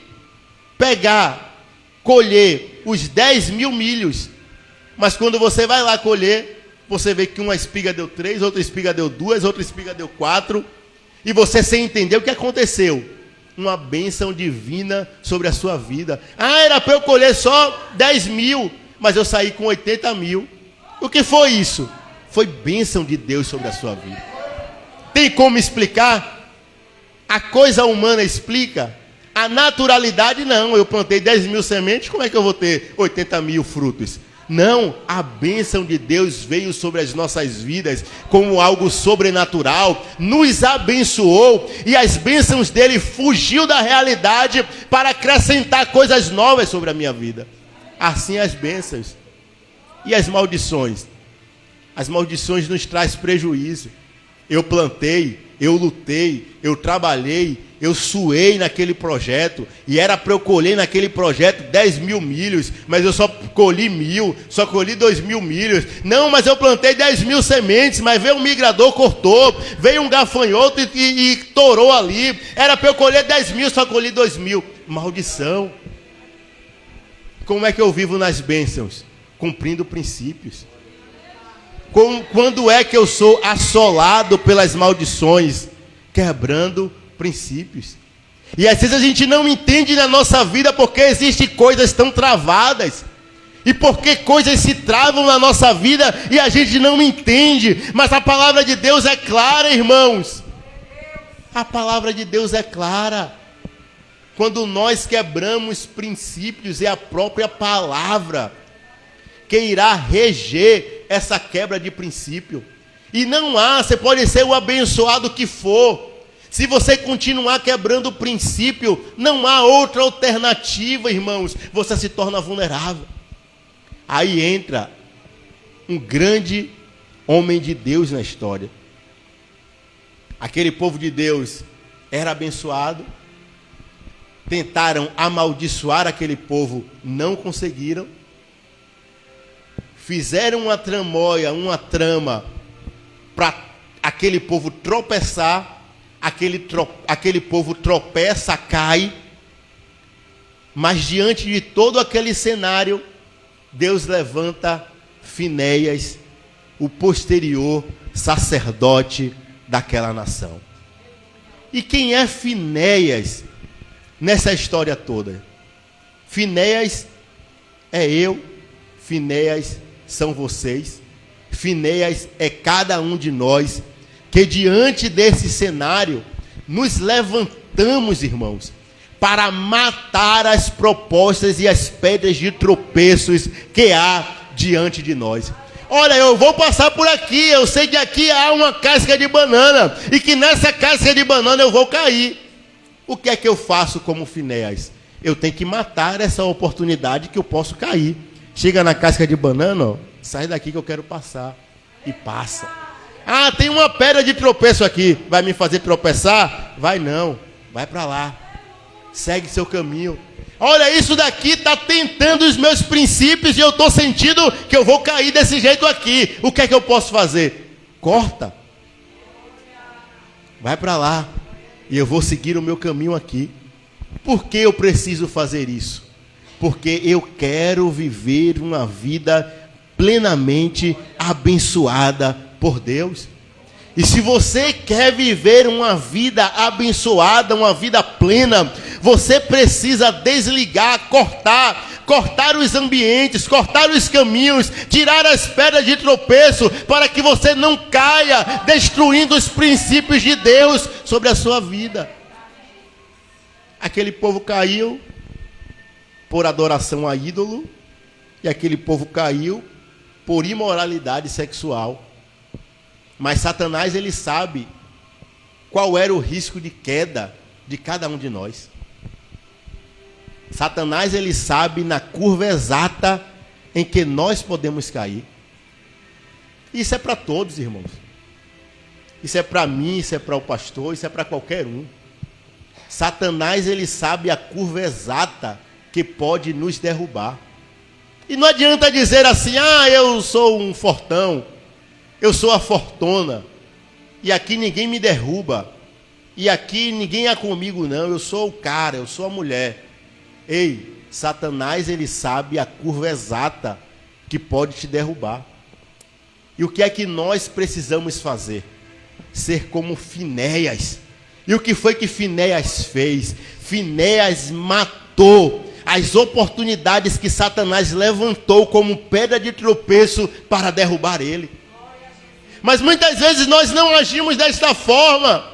pegar, colher os 10 mil milhos. Mas quando você vai lá colher, você vê que uma espiga deu 3, outra espiga deu 2, outra espiga deu 4. E você, sem entender o que aconteceu, uma bênção divina sobre a sua vida. Ah, era para eu colher só 10 mil, mas eu saí com 80 mil. O que foi isso? Foi bênção de Deus sobre a sua vida. Tem como explicar? A coisa humana explica. A naturalidade não. Eu plantei 10 mil sementes, como é que eu vou ter 80 mil frutos? Não, a bênção de Deus veio sobre as nossas vidas como algo sobrenatural, nos abençoou, e as bênçãos dele fugiu da realidade para acrescentar coisas novas sobre a minha vida. Assim as bênçãos. E as maldições? As maldições nos trazem prejuízo. Eu plantei, eu lutei, eu trabalhei, eu suei naquele projeto, e era para eu colher naquele projeto 10 mil milhos, mas eu só colhi 1.000, só colhi 2 mil milhos. Não, mas eu plantei 10 mil sementes, mas veio um migrador, cortou, veio um gafanhoto e torou ali. Era para eu colher 10 mil, só colhi 2 mil. Maldição. Como é que eu vivo nas bênçãos? Cumprindo princípios. Quando é que eu sou assolado pelas maldições? Quebrando princípios. E às vezes a gente não entende na nossa vida porque existem coisas tão travadas. E porque coisas se travam na nossa vida e a gente não entende. Mas a palavra de Deus é clara, irmãos. A palavra de Deus é clara. Quando nós quebramos princípios, é a própria palavra que irá reger essa quebra de princípio. E não há, você pode ser o abençoado que for. Se você continuar quebrando o princípio, não há outra alternativa, irmãos. Você se torna vulnerável. Aí entra um grande homem de Deus na história. Aquele povo de Deus era abençoado. Tentaram amaldiçoar aquele povo, não conseguiram. Fizeram uma tramóia, uma trama para aquele povo tropeçar. Aquele povo tropeça, cai. Mas diante de todo aquele cenário, Deus levanta Finéias, o posterior sacerdote daquela nação. E quem é Finéias nessa história toda? Finéias é eu, Finéias são vocês, Finéias é cada um de nós, que diante desse cenário, nos levantamos, irmãos, para matar as propostas e as pedras de tropeços que há diante de nós. Olha, eu vou passar por aqui, eu sei que aqui há uma casca de banana, e que nessa casca de banana eu vou cair. O que é que eu faço como Finéias? Eu tenho que matar essa oportunidade que eu posso cair. Chega na casca de banana, ó, sai daqui que eu quero passar. E passa. Ah, tem uma pedra de tropeço aqui, vai me fazer tropeçar? Vai não, vai para lá. Segue seu caminho. Olha, isso daqui está tentando os meus princípios e eu estou sentindo que eu vou cair desse jeito aqui. O que é que eu posso fazer? Corta. Vai para lá. E eu vou seguir o meu caminho aqui. Por que eu preciso fazer isso? Porque eu quero viver uma vida plenamente abençoada por Deus. E se você quer viver uma vida abençoada, uma vida plena, você precisa desligar, cortar os ambientes, cortar os caminhos, tirar as pedras de tropeço, para que você não caia destruindo os princípios de Deus sobre a sua vida. Aquele povo caiu por adoração a ídolo, e aquele povo caiu por imoralidade sexual. Mas Satanás, ele sabe qual era o risco de queda de cada um de nós. Satanás, ele sabe na curva exata em que nós podemos cair. Isso é para todos, irmãos. Isso é para mim, isso é para o pastor, isso é para qualquer um. Satanás, ele sabe a curva exata que pode nos derrubar. E não adianta dizer assim, eu sou um fortão, eu sou a fortuna, e aqui ninguém me derruba, e aqui ninguém é comigo não, eu sou o cara, eu sou a mulher. Ei, Satanás, ele sabe a curva exata que pode te derrubar. E o que é que nós precisamos fazer? Ser como Finéias. E o que foi que Finéias fez? Finéias matou as oportunidades que Satanás levantou como pedra de tropeço para derrubar ele. Mas muitas vezes nós não agimos desta forma.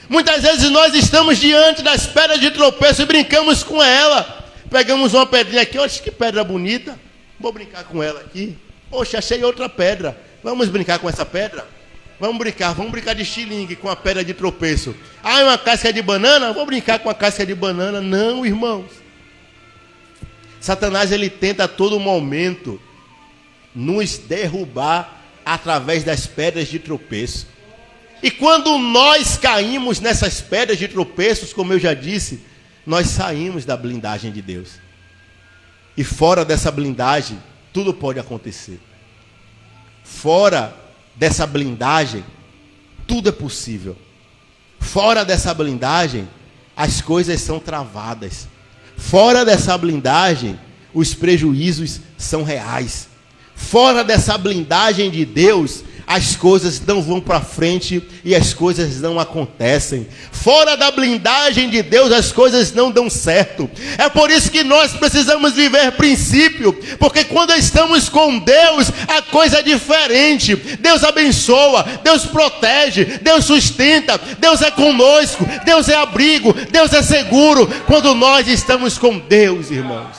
Muitas vezes nós estamos diante das pedras de tropeço e brincamos com ela. Pegamos uma pedrinha aqui, olha que pedra bonita, vou brincar com ela aqui. Poxa, achei outra pedra, vamos brincar com essa pedra? Vamos brincar de estilingue com a pedra de tropeço. É uma casca de banana? Vou brincar com a casca de banana. Não, irmãos. Satanás, ele tenta a todo momento nos derrubar através das pedras de tropeço. E quando nós caímos nessas pedras de tropeços, como eu já disse, nós saímos da blindagem de Deus. E fora dessa blindagem, tudo pode acontecer. Fora dessa blindagem, tudo é possível. Fora dessa blindagem, as coisas são travadas. Fora dessa blindagem, os prejuízos são reais. Fora dessa blindagem de Deus, as coisas não vão para frente e as coisas não acontecem. Fora da blindagem de Deus, as coisas não dão certo. É por isso que nós precisamos viver princípio, porque quando estamos com Deus, a coisa é diferente. Deus abençoa, Deus protege, Deus sustenta, Deus é conosco, Deus é abrigo, Deus é seguro. Quando nós estamos com Deus, irmãos.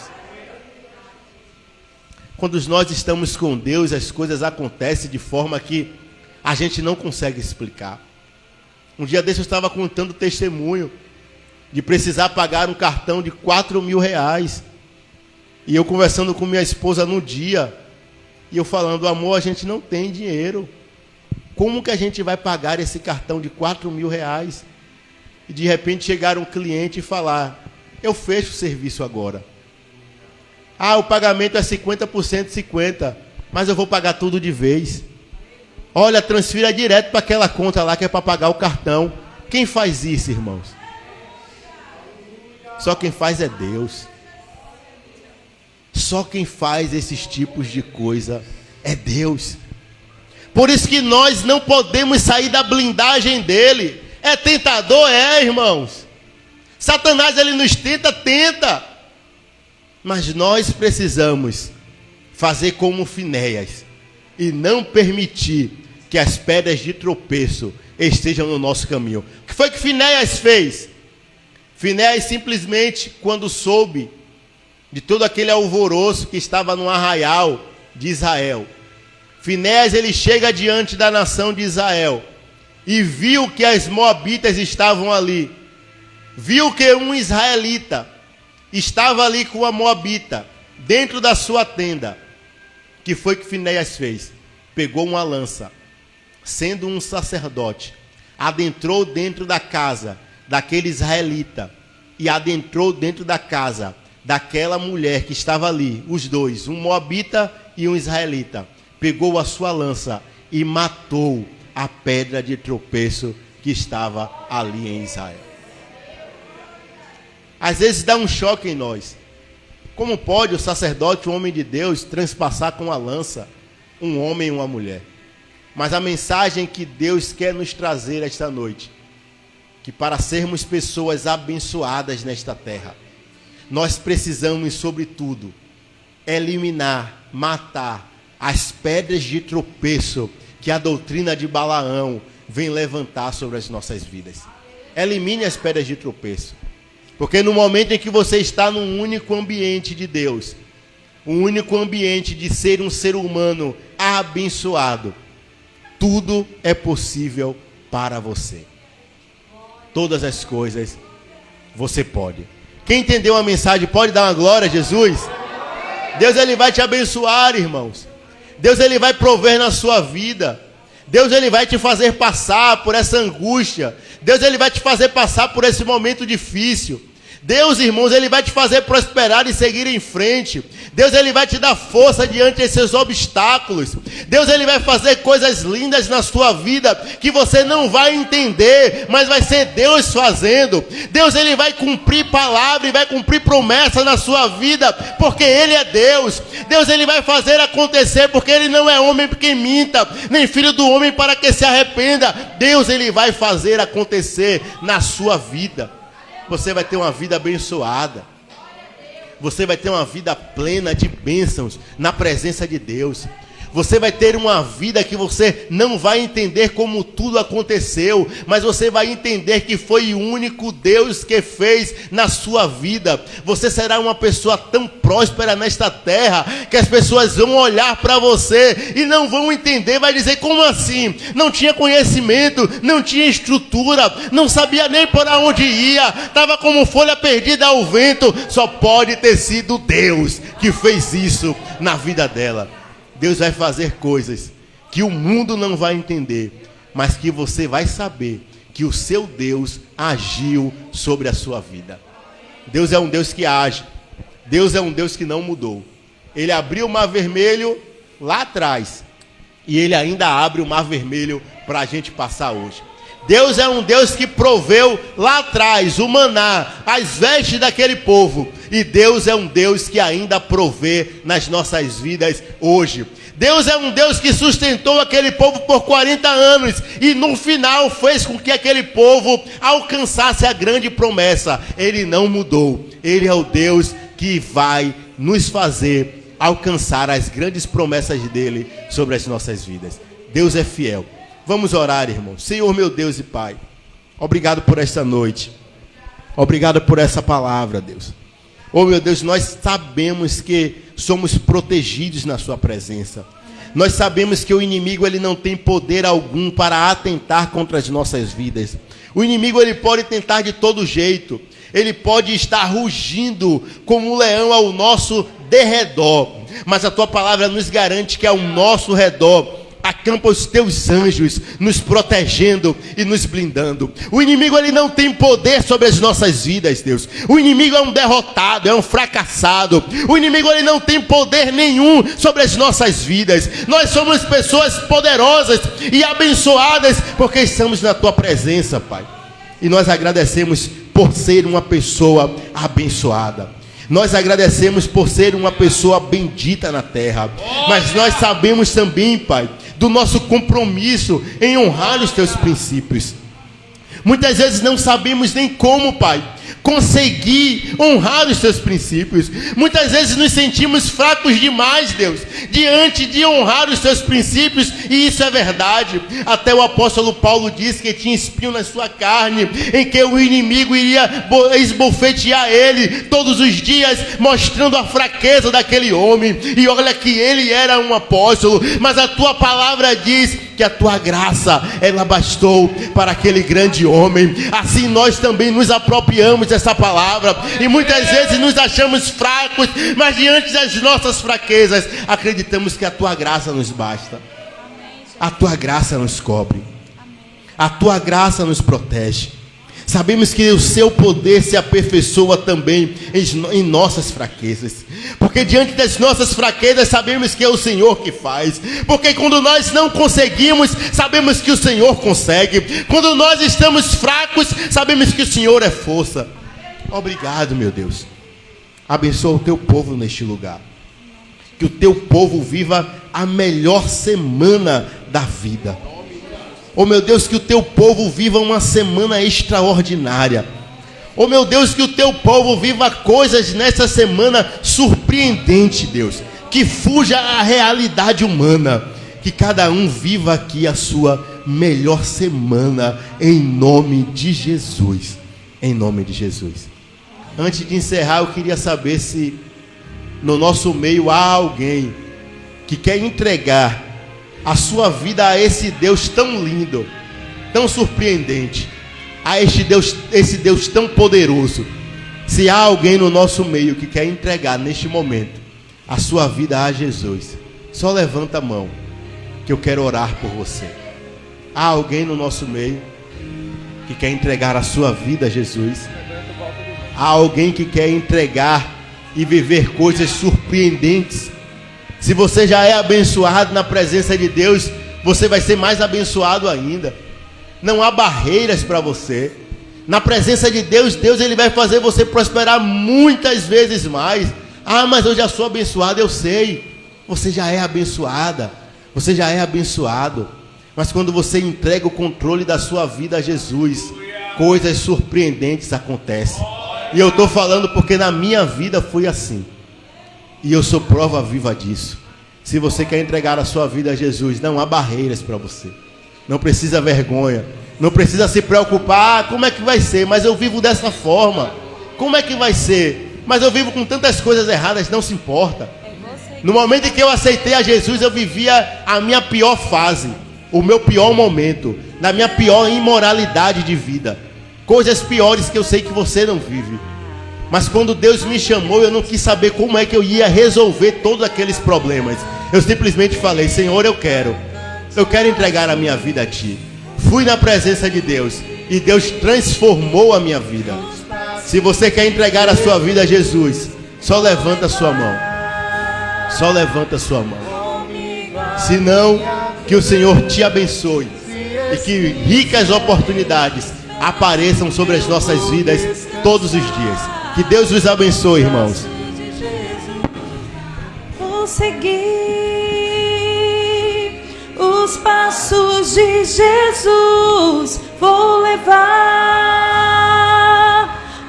Quando nós estamos com Deus, as coisas acontecem de forma que a gente não consegue explicar. Um dia desse eu estava contando testemunho de precisar pagar um cartão de 4.000 reais. E eu conversando com minha esposa no dia, e eu falando, amor, a gente não tem dinheiro. Como que a gente vai pagar esse cartão de 4.000 reais? E de repente chegar um cliente e falar, eu fecho o serviço agora. Ah, o pagamento é 50%, 50%, mas eu vou pagar tudo de vez. Olha, transfira direto para aquela conta lá que é para pagar o cartão. Quem faz isso, irmãos? Só quem faz é Deus. Só quem faz esses tipos de coisa é Deus. Por isso que nós não podemos sair da blindagem dele. É tentador? É, irmãos. Satanás, ele nos tenta. Mas nós precisamos fazer como Finéias e não permitir que as pedras de tropeço estejam no nosso caminho. O que foi que Finéias fez? Finéias simplesmente, quando soube de todo aquele alvoroço que estava no arraial de Israel, Finéias, ele chega diante da nação de Israel e viu que as moabitas estavam ali. Viu que um israelita estava ali com a moabita dentro da sua tenda. O que foi que Finéias fez? Pegou uma lança, sendo um sacerdote, adentrou dentro da casa daquele israelita e adentrou dentro da casa daquela mulher que estava ali, os dois, um moabita e um israelita. Pegou a sua lança e matou a pedra de tropeço que estava ali em Israel. Às vezes dá um choque em nós. Como pode o sacerdote, o homem de Deus, transpassar com a lança um homem e uma mulher? Mas a mensagem que Deus quer nos trazer esta noite, que para sermos pessoas abençoadas nesta terra, nós precisamos, sobretudo, eliminar, matar as pedras de tropeço que a doutrina de Balaão vem levantar sobre as nossas vidas. Elimine as pedras de tropeço. Porque no momento em que você está num único ambiente de Deus, um único ambiente de ser um ser humano abençoado, tudo é possível para você. Todas as coisas você pode. Quem entendeu a mensagem pode dar uma glória a Jesus? Deus, ele vai te abençoar, irmãos. Deus, ele vai prover na sua vida. Deus, ele vai te fazer passar por essa angústia. Deus, ele vai te fazer passar por esse momento difícil. Deus, irmãos, ele vai te fazer prosperar e seguir em frente. Deus, ele vai te dar força diante desses obstáculos. Deus, ele vai fazer coisas lindas na sua vida que você não vai entender, mas vai ser Deus fazendo. Deus, ele vai cumprir palavra e vai cumprir promessa na sua vida, porque ele é Deus. Deus, ele vai fazer acontecer, porque ele não é homem para que minta, nem filho do homem para que se arrependa. Deus, ele vai fazer acontecer na sua vida. Você vai ter uma vida abençoada. Você vai ter uma vida plena de bênçãos na presença de Deus. Você vai ter uma vida que você não vai entender como tudo aconteceu, mas você vai entender que foi o único Deus que fez na sua vida. Você será uma pessoa tão próspera nesta terra que as pessoas vão olhar para você e não vão entender, vai dizer, como assim? Não tinha conhecimento, não tinha estrutura, não sabia nem por onde ia, estava como folha perdida ao vento. Só pode ter sido Deus que fez isso na vida dela. Deus vai fazer coisas que o mundo não vai entender, mas que você vai saber que o seu Deus agiu sobre a sua vida. Deus é um Deus que age. Deus é um Deus que não mudou. Ele abriu o mar vermelho lá atrás e ele ainda abre o mar vermelho para a gente passar hoje. Deus é um Deus que proveu lá atrás o maná, as vestes daquele povo. E Deus é um Deus que ainda provê nas nossas vidas hoje. Deus é um Deus que sustentou aquele povo por 40 anos. E no final fez com que aquele povo alcançasse a grande promessa. Ele não mudou. Ele é o Deus que vai nos fazer alcançar as grandes promessas dele sobre as nossas vidas. Deus é fiel. Vamos orar, irmãos. Senhor, meu Deus e Pai, obrigado por esta noite. Obrigado por essa palavra, Deus. Oh, meu Deus, nós sabemos que somos protegidos na sua presença. Nós sabemos que o inimigo ele não tem poder algum para atentar contra as nossas vidas. O inimigo ele pode tentar de todo jeito. Ele pode estar rugindo como um leão ao nosso derredor. Mas a tua palavra nos garante que ao nosso redor acampa os teus anjos, nos protegendo e nos blindando. O inimigo ele não tem poder sobre as nossas vidas, Deus. O inimigo é um derrotado, é um fracassado. O inimigo ele não tem poder nenhum sobre as nossas vidas. Nós somos pessoas poderosas e abençoadas porque estamos na tua presença, Pai. E nós agradecemos por ser uma pessoa abençoada. Nós agradecemos por ser uma pessoa bendita na terra. Mas nós sabemos também, Pai, do nosso compromisso em honrar os teus princípios. Muitas vezes não sabemos nem como, Pai, conseguir honrar os teus princípios. Muitas vezes nos sentimos fracos demais, Deus, diante de honrar os teus princípios, e isso é verdade. Até o apóstolo Paulo disse que tinha espinho na sua carne, em que o inimigo iria esbofetear ele todos os dias, mostrando a fraqueza daquele homem. E olha que ele era um apóstolo, mas a tua palavra diz que a tua graça, ela bastou para aquele grande homem. Assim nós também nos apropriamos dessa palavra, e muitas vezes nos achamos fracos, mas diante das nossas fraquezas, acreditamos que a tua graça nos basta. A tua graça nos cobre. A tua graça nos protege. Sabemos que o seu poder se aperfeiçoa também em nossas fraquezas. Porque diante das nossas fraquezas sabemos que é o Senhor que faz. Porque quando nós não conseguimos, sabemos que o Senhor consegue. Quando nós estamos fracos, sabemos que o Senhor é força. Obrigado, meu Deus. Abençoa o teu povo neste lugar. Que o teu povo viva a melhor semana da vida. Oh meu Deus, que o teu povo viva uma semana extraordinária. Oh meu Deus, que o teu povo viva coisas nessa semana surpreendente, Deus. Que fuja a realidade humana. Que cada um viva aqui a sua melhor semana, em nome de Jesus. Em nome de Jesus. Antes de encerrar, eu queria saber se no nosso meio há alguém que quer entregar a sua vida a esse Deus tão lindo, tão surpreendente, a esse Deus tão poderoso. Se há alguém no nosso meio que quer entregar neste momento a sua vida a Jesus, só levanta a mão, que eu quero orar por você. Há alguém no nosso meio que quer entregar a sua vida a Jesus? Há alguém que quer entregar e viver coisas surpreendentes? Se você já é abençoado na presença de Deus, você vai ser mais abençoado ainda. Não há barreiras para você. Na presença de Deus, Deus ele vai fazer você prosperar muitas vezes mais. Ah, mas eu já sou abençoado, eu sei. Você já é abençoada. Você já é abençoado. Mas quando você entrega o controle da sua vida a Jesus, coisas surpreendentes acontecem. E eu estou falando porque na minha vida foi assim. E eu sou prova viva disso. Se você quer entregar a sua vida a Jesus, não há barreiras para você. Não precisa vergonha. Não precisa se preocupar. Como é que vai ser? Mas eu vivo dessa forma. Como é que vai ser? Mas eu vivo com tantas coisas erradas. Não se importa. No momento em que eu aceitei a Jesus, eu vivia a minha pior fase. O meu pior momento. Na minha pior imoralidade de vida. Coisas piores que eu sei que você não vive. Mas quando Deus me chamou, eu não quis saber como é que eu ia resolver todos aqueles problemas. Eu simplesmente falei: Senhor, eu quero entregar a minha vida a Ti. Fui na presença de Deus e Deus transformou a minha vida. Se você quer entregar a sua vida a Jesus, só levanta a sua mão. Só levanta a sua mão. Se não, que o Senhor te abençoe e que ricas oportunidades apareçam sobre as nossas vidas todos os dias. Que Deus os abençoe, irmãos. Vou seguir os passos de Jesus. Vou levar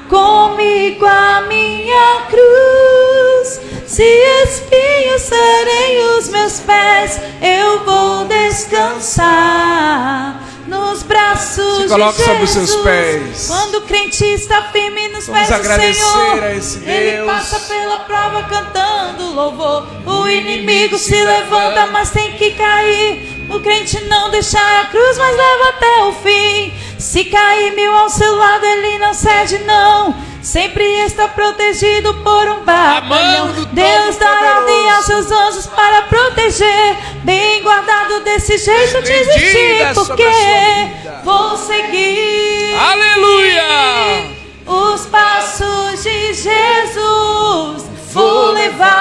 comigo a minha cruz. Se espinhos serem os meus pés, eu vou descansar nos braços Se de coloque sobre os seus Jesus. pés. Quando o crente está firme nos Vamos pés do agradecer Senhor, a esse ele Deus. passa pela prova cantando louvor. O inimigo se levanta, mas tem que cair. O crente não deixa a cruz, mas leva até o fim. Se cair 1000 ao seu lado, ele não cede não. Sempre está protegido por um batalhão. Deus dá ordem aos seus anjos para proteger. Bem guardado desse jeito desistir, porque vou seguir os passos de Jesus. Vou levar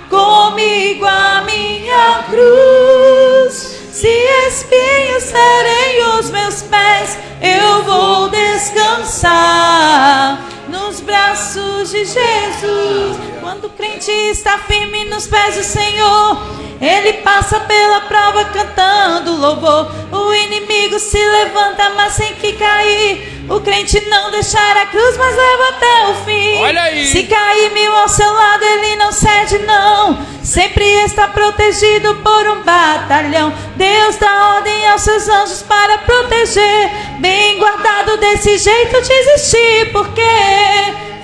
comigo a minha cruz. Se espinhos serem os meus pés, eu vou descansar nos braços de Jesus. Quando o crente está firme nos pés do Senhor, ele passa pela prova cantando louvor. O inimigo se levanta, mas tem que cair. O crente não deixar a cruz, mas leva até o fim. Olha aí. Se cair 1000 ao seu lado, ele não cede não. Sempre está protegido por um batalhão. Deus dá ordem aos seus anjos para proteger. Bem guardado desse jeito desistir, porque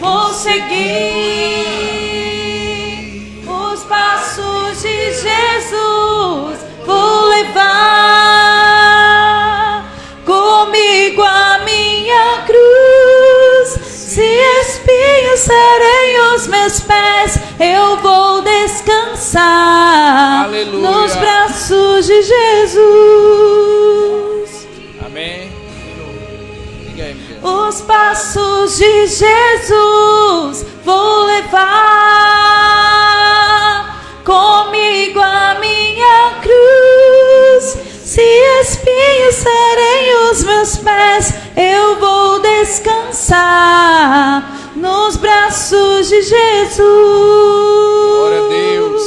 vou seguir os passos de Jesus. Vou levar comigo a minha cruz. Se espinhos serem os meus pés, eu vou descansar Aleluia. nos braços de Jesus. Amém. Diga aí, Miguel. Os passos de Jesus vou levar comigo a minha cruz. Se espinhos serem os meus pés, eu vou descansar nos braços de Jesus. Glória a Deus.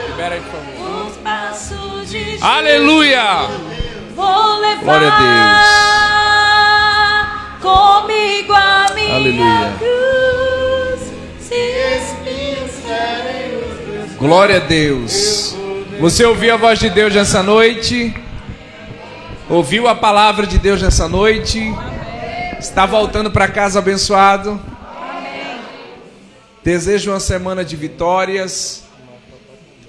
Libera aí, por favor. Os passos de Jesus. Aleluia. Vou levar Glória a comigo a minha Aleluia. cruz. Se espinhos serem os meus pés. Glória a Deus. Você ouviu a voz de Deus nessa noite? Ouviu a palavra de Deus nessa noite? Está voltando para casa abençoado? Desejo uma semana de vitórias.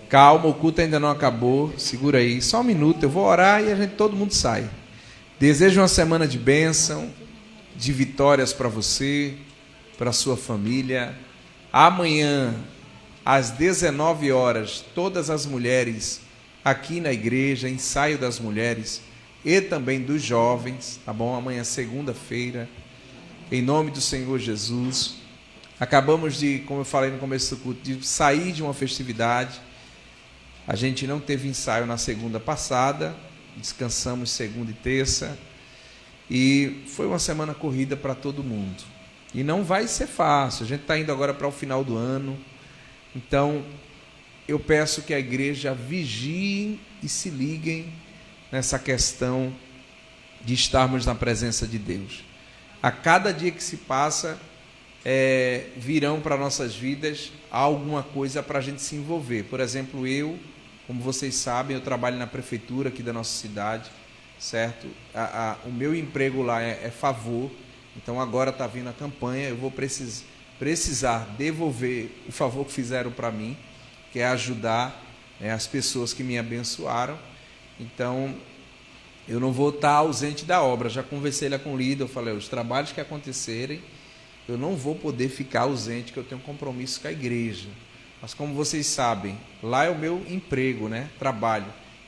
Calma, o culto ainda não acabou. Segura aí, só um minuto, eu vou orar e todo mundo sai. Desejo uma semana de bênção, de vitórias para você, para sua família. Amanhã, às 19 horas, todas as mulheres aqui na igreja, ensaio das mulheres e também dos jovens, tá bom? Amanhã, segunda-feira, em nome do Senhor Jesus. Acabamos de, como eu falei no começo do culto, de sair de uma festividade. A gente não teve ensaio na segunda passada, descansamos segunda e terça, e foi uma semana corrida para todo mundo. E não vai ser fácil, a gente está indo agora para o final do ano. Então, eu peço que a igreja vigie e se liguem nessa questão de estarmos na presença de Deus. A cada dia que se passa, virão para nossas vidas alguma coisa para a gente se envolver. Por exemplo, eu, como vocês sabem, eu trabalho na prefeitura aqui da nossa cidade, certo? O meu emprego lá é favor, então agora está vindo a campanha, eu vou precisar devolver o favor que fizeram para mim, que é ajudar as pessoas que me abençoaram. Então, eu não vou estar ausente da obra. Já conversei lá com o líder, eu falei, os trabalhos que acontecerem, eu não vou poder ficar ausente, que eu tenho compromisso com a igreja. Mas como vocês sabem, lá é o meu emprego, né? Trabalho.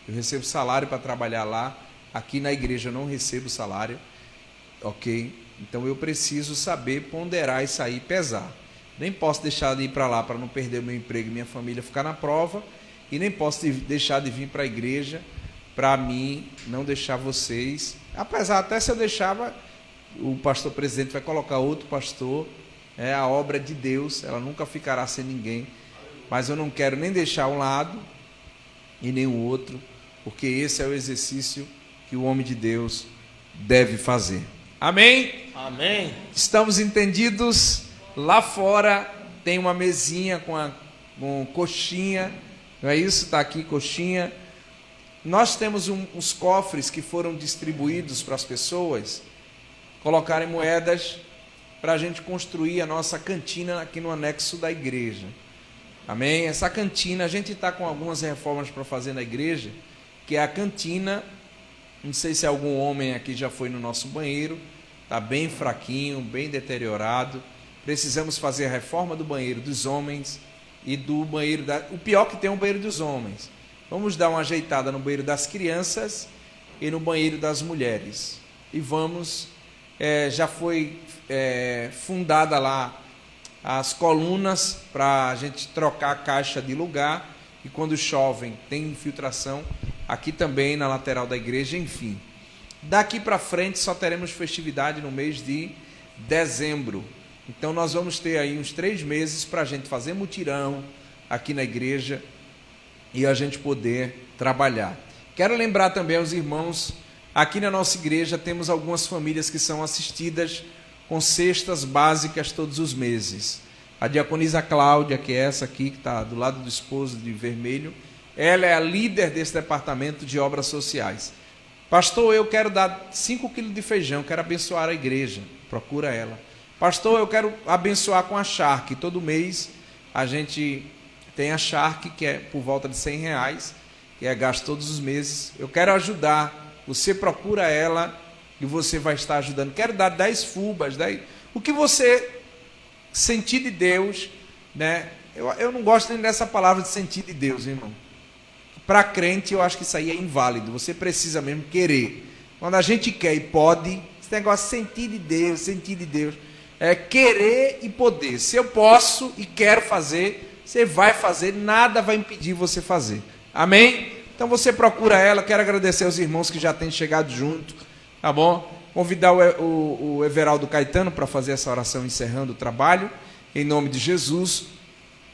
Eu recebo salário para trabalhar lá. Aqui na igreja eu não recebo salário, ok? Então eu preciso saber ponderar isso aí e pesar. Nem posso deixar de ir para lá para não perder o meu emprego e minha família ficar na prova, e nem posso deixar de vir para a igreja para mim não deixar vocês. Apesar, até se eu deixava, o pastor presidente vai colocar outro pastor, a obra de Deus, ela nunca ficará sem ninguém. Mas eu não quero nem deixar um lado e nem o outro, porque esse é o exercício que o homem de Deus deve fazer. Amém? Amém. Estamos entendidos? Lá fora tem uma mesinha com coxinha, não é isso? Está aqui coxinha. nós temos uns cofres que foram distribuídos para as pessoas colocarem moedas para a gente construir a nossa cantina aqui no anexo da igreja. Amém? Essa cantina, a gente está com algumas reformas para fazer na igreja, que é a cantina. Não sei se algum homem aqui já foi no nosso banheiro, está bem fraquinho, bem deteriorado. Precisamos fazer a reforma do banheiro dos homens e do banheiro o pior que tem é o banheiro dos homens. Vamos dar uma ajeitada no banheiro das crianças e no banheiro das mulheres. E vamos, já foi fundada lá as colunas para a gente trocar a caixa de lugar. E quando chove tem infiltração aqui também na lateral da igreja, enfim. Daqui para frente só teremos festividade no mês de dezembro. Então nós vamos ter aí uns 3 meses para a gente fazer mutirão aqui na igreja e a gente poder trabalhar. Quero lembrar também aos irmãos, aqui na nossa igreja temos algumas famílias que são assistidas com cestas básicas todos os meses. A diaconisa Cláudia, que é essa aqui, que está do lado do esposo de vermelho, ela é a líder desse departamento de obras sociais. Pastor, eu quero dar 5 quilos de feijão, quero abençoar a igreja. Procura ela. Pastor, eu quero abençoar com a Shark. Todo mês a gente tem a Shark, que é por volta de R$100, que é gasto todos os meses. Eu quero ajudar. Você procura ela e você vai estar ajudando. Quero dar 10 fubas. O que você sentir de Deus, né? Eu não gosto nem dessa palavra de sentir de Deus, irmão. Para crente, eu acho que isso aí é inválido. Você precisa mesmo querer. Quando a gente quer e pode, esse negócio de sentir de Deus, é querer e poder. Se eu posso e quero fazer, você vai fazer, nada vai impedir você fazer. Amém? Então você procura ela. Quero agradecer aos irmãos que já têm chegado junto, tá bom? Convidar o Everaldo Caetano para fazer essa oração encerrando o trabalho, em nome de Jesus,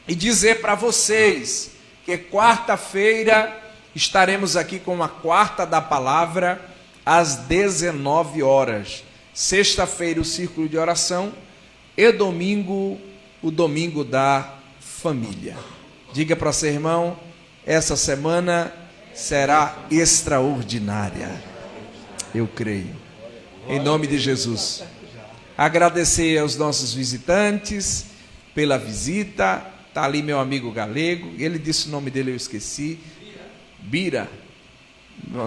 e dizer para vocês que quarta-feira estaremos aqui com a quarta da palavra, às 19 horas. Sexta-feira, o círculo de oração, e domingo, o domingo da família. Diga para seu irmão, essa semana será extraordinária. Eu creio. Em nome de Jesus. Agradecer aos nossos visitantes pela visita. Está ali meu amigo Galego. Ele disse o nome dele, eu esqueci. Bira.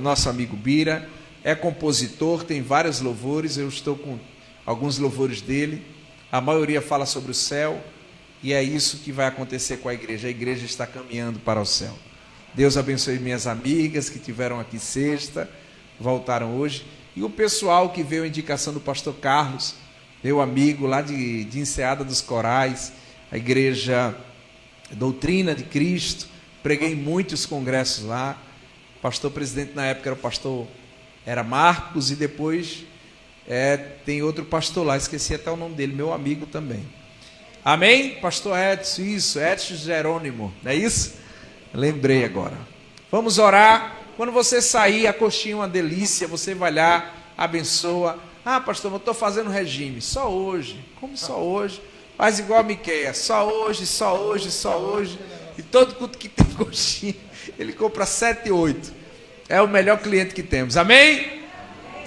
Nosso amigo Bira. É compositor, tem vários louvores. Eu estou com alguns louvores dele. A maioria fala sobre o céu. E é isso que vai acontecer com a igreja. A igreja está caminhando para o céu. Deus abençoe minhas amigas que tiveram aqui sexta, voltaram hoje. E o pessoal que veio a indicação do pastor Carlos, meu amigo lá de Enseada dos Corais, a igreja Doutrina de Cristo, preguei muitos congressos lá. O pastor presidente na época era Marcos, e depois tem outro pastor lá, esqueci até o nome dele, meu amigo também. Amém? Pastor Edson, isso, Edson Jerônimo, não é isso? Lembrei agora. Vamos orar. Quando você sair, a coxinha é uma delícia, você vai lá, abençoa. Ah, pastor, eu estou fazendo regime. Só hoje. Como só hoje? Faz igual a Miqueias. Só hoje, só hoje, só hoje. E todo culto que tem coxinha, ele compra 7 e 8. É o melhor cliente que temos. Amém?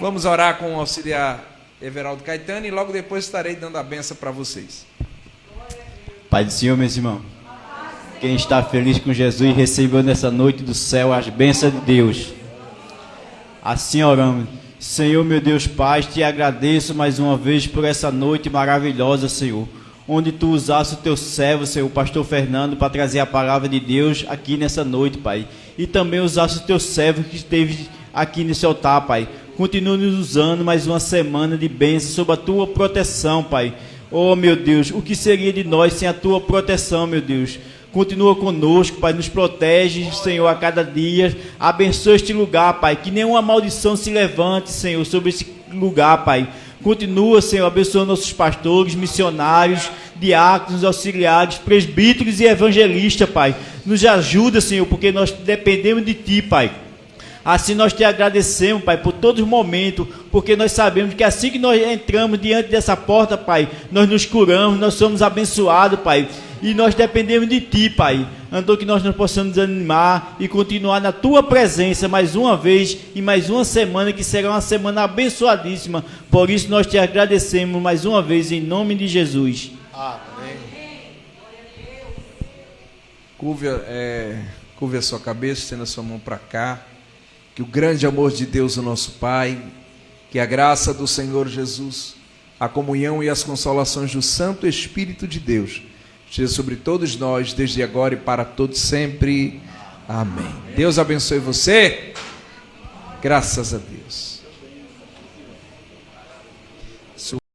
Vamos orar com o auxiliar Everaldo Caetano e logo depois estarei dando a benção para vocês. Pai do Senhor, meus irmãos. Quem está feliz com Jesus recebeu nessa noite do céu as bênçãos de Deus. Assim oramos. Senhor, meu Deus Pai, te agradeço mais uma vez por essa noite maravilhosa, Senhor, onde tu usaste o teu servo, Senhor, o pastor Fernando, para trazer a palavra de Deus aqui nessa noite, Pai. E também usaste o teu servo que esteve aqui nesse altar, Pai. Continua nos usando mais uma semana de bênção sob a tua proteção, Pai. Oh, meu Deus, o que seria de nós sem a tua proteção, meu Deus? Continua conosco, Pai, nos protege, Senhor, a cada dia. Abençoa este lugar, Pai, que nenhuma maldição se levante, Senhor, sobre esse lugar, Pai. Continua, Senhor, abençoando nossos pastores, missionários, diáconos, auxiliares, presbíteros e evangelistas, Pai. Nos ajuda, Senhor, porque nós dependemos de Ti, Pai. Assim nós te agradecemos, Pai, por todos os momentos, porque nós sabemos que assim que nós entramos diante dessa porta, Pai, nós nos curamos, nós somos abençoados, Pai, e nós dependemos de Ti, Pai. Então que nós não possamos desanimar e continuar na tua presença mais uma vez e mais uma semana, que será uma semana abençoadíssima. Por isso nós te agradecemos mais uma vez em nome de Jesus. Amém. Curve a sua cabeça, estenda a sua mão para cá. Que o grande amor de Deus, o nosso Pai, que a graça do Senhor Jesus, a comunhão e as consolações do Santo Espírito de Deus esteja sobre todos nós, desde agora e para todos sempre. Amém. Deus abençoe você. Graças a Deus.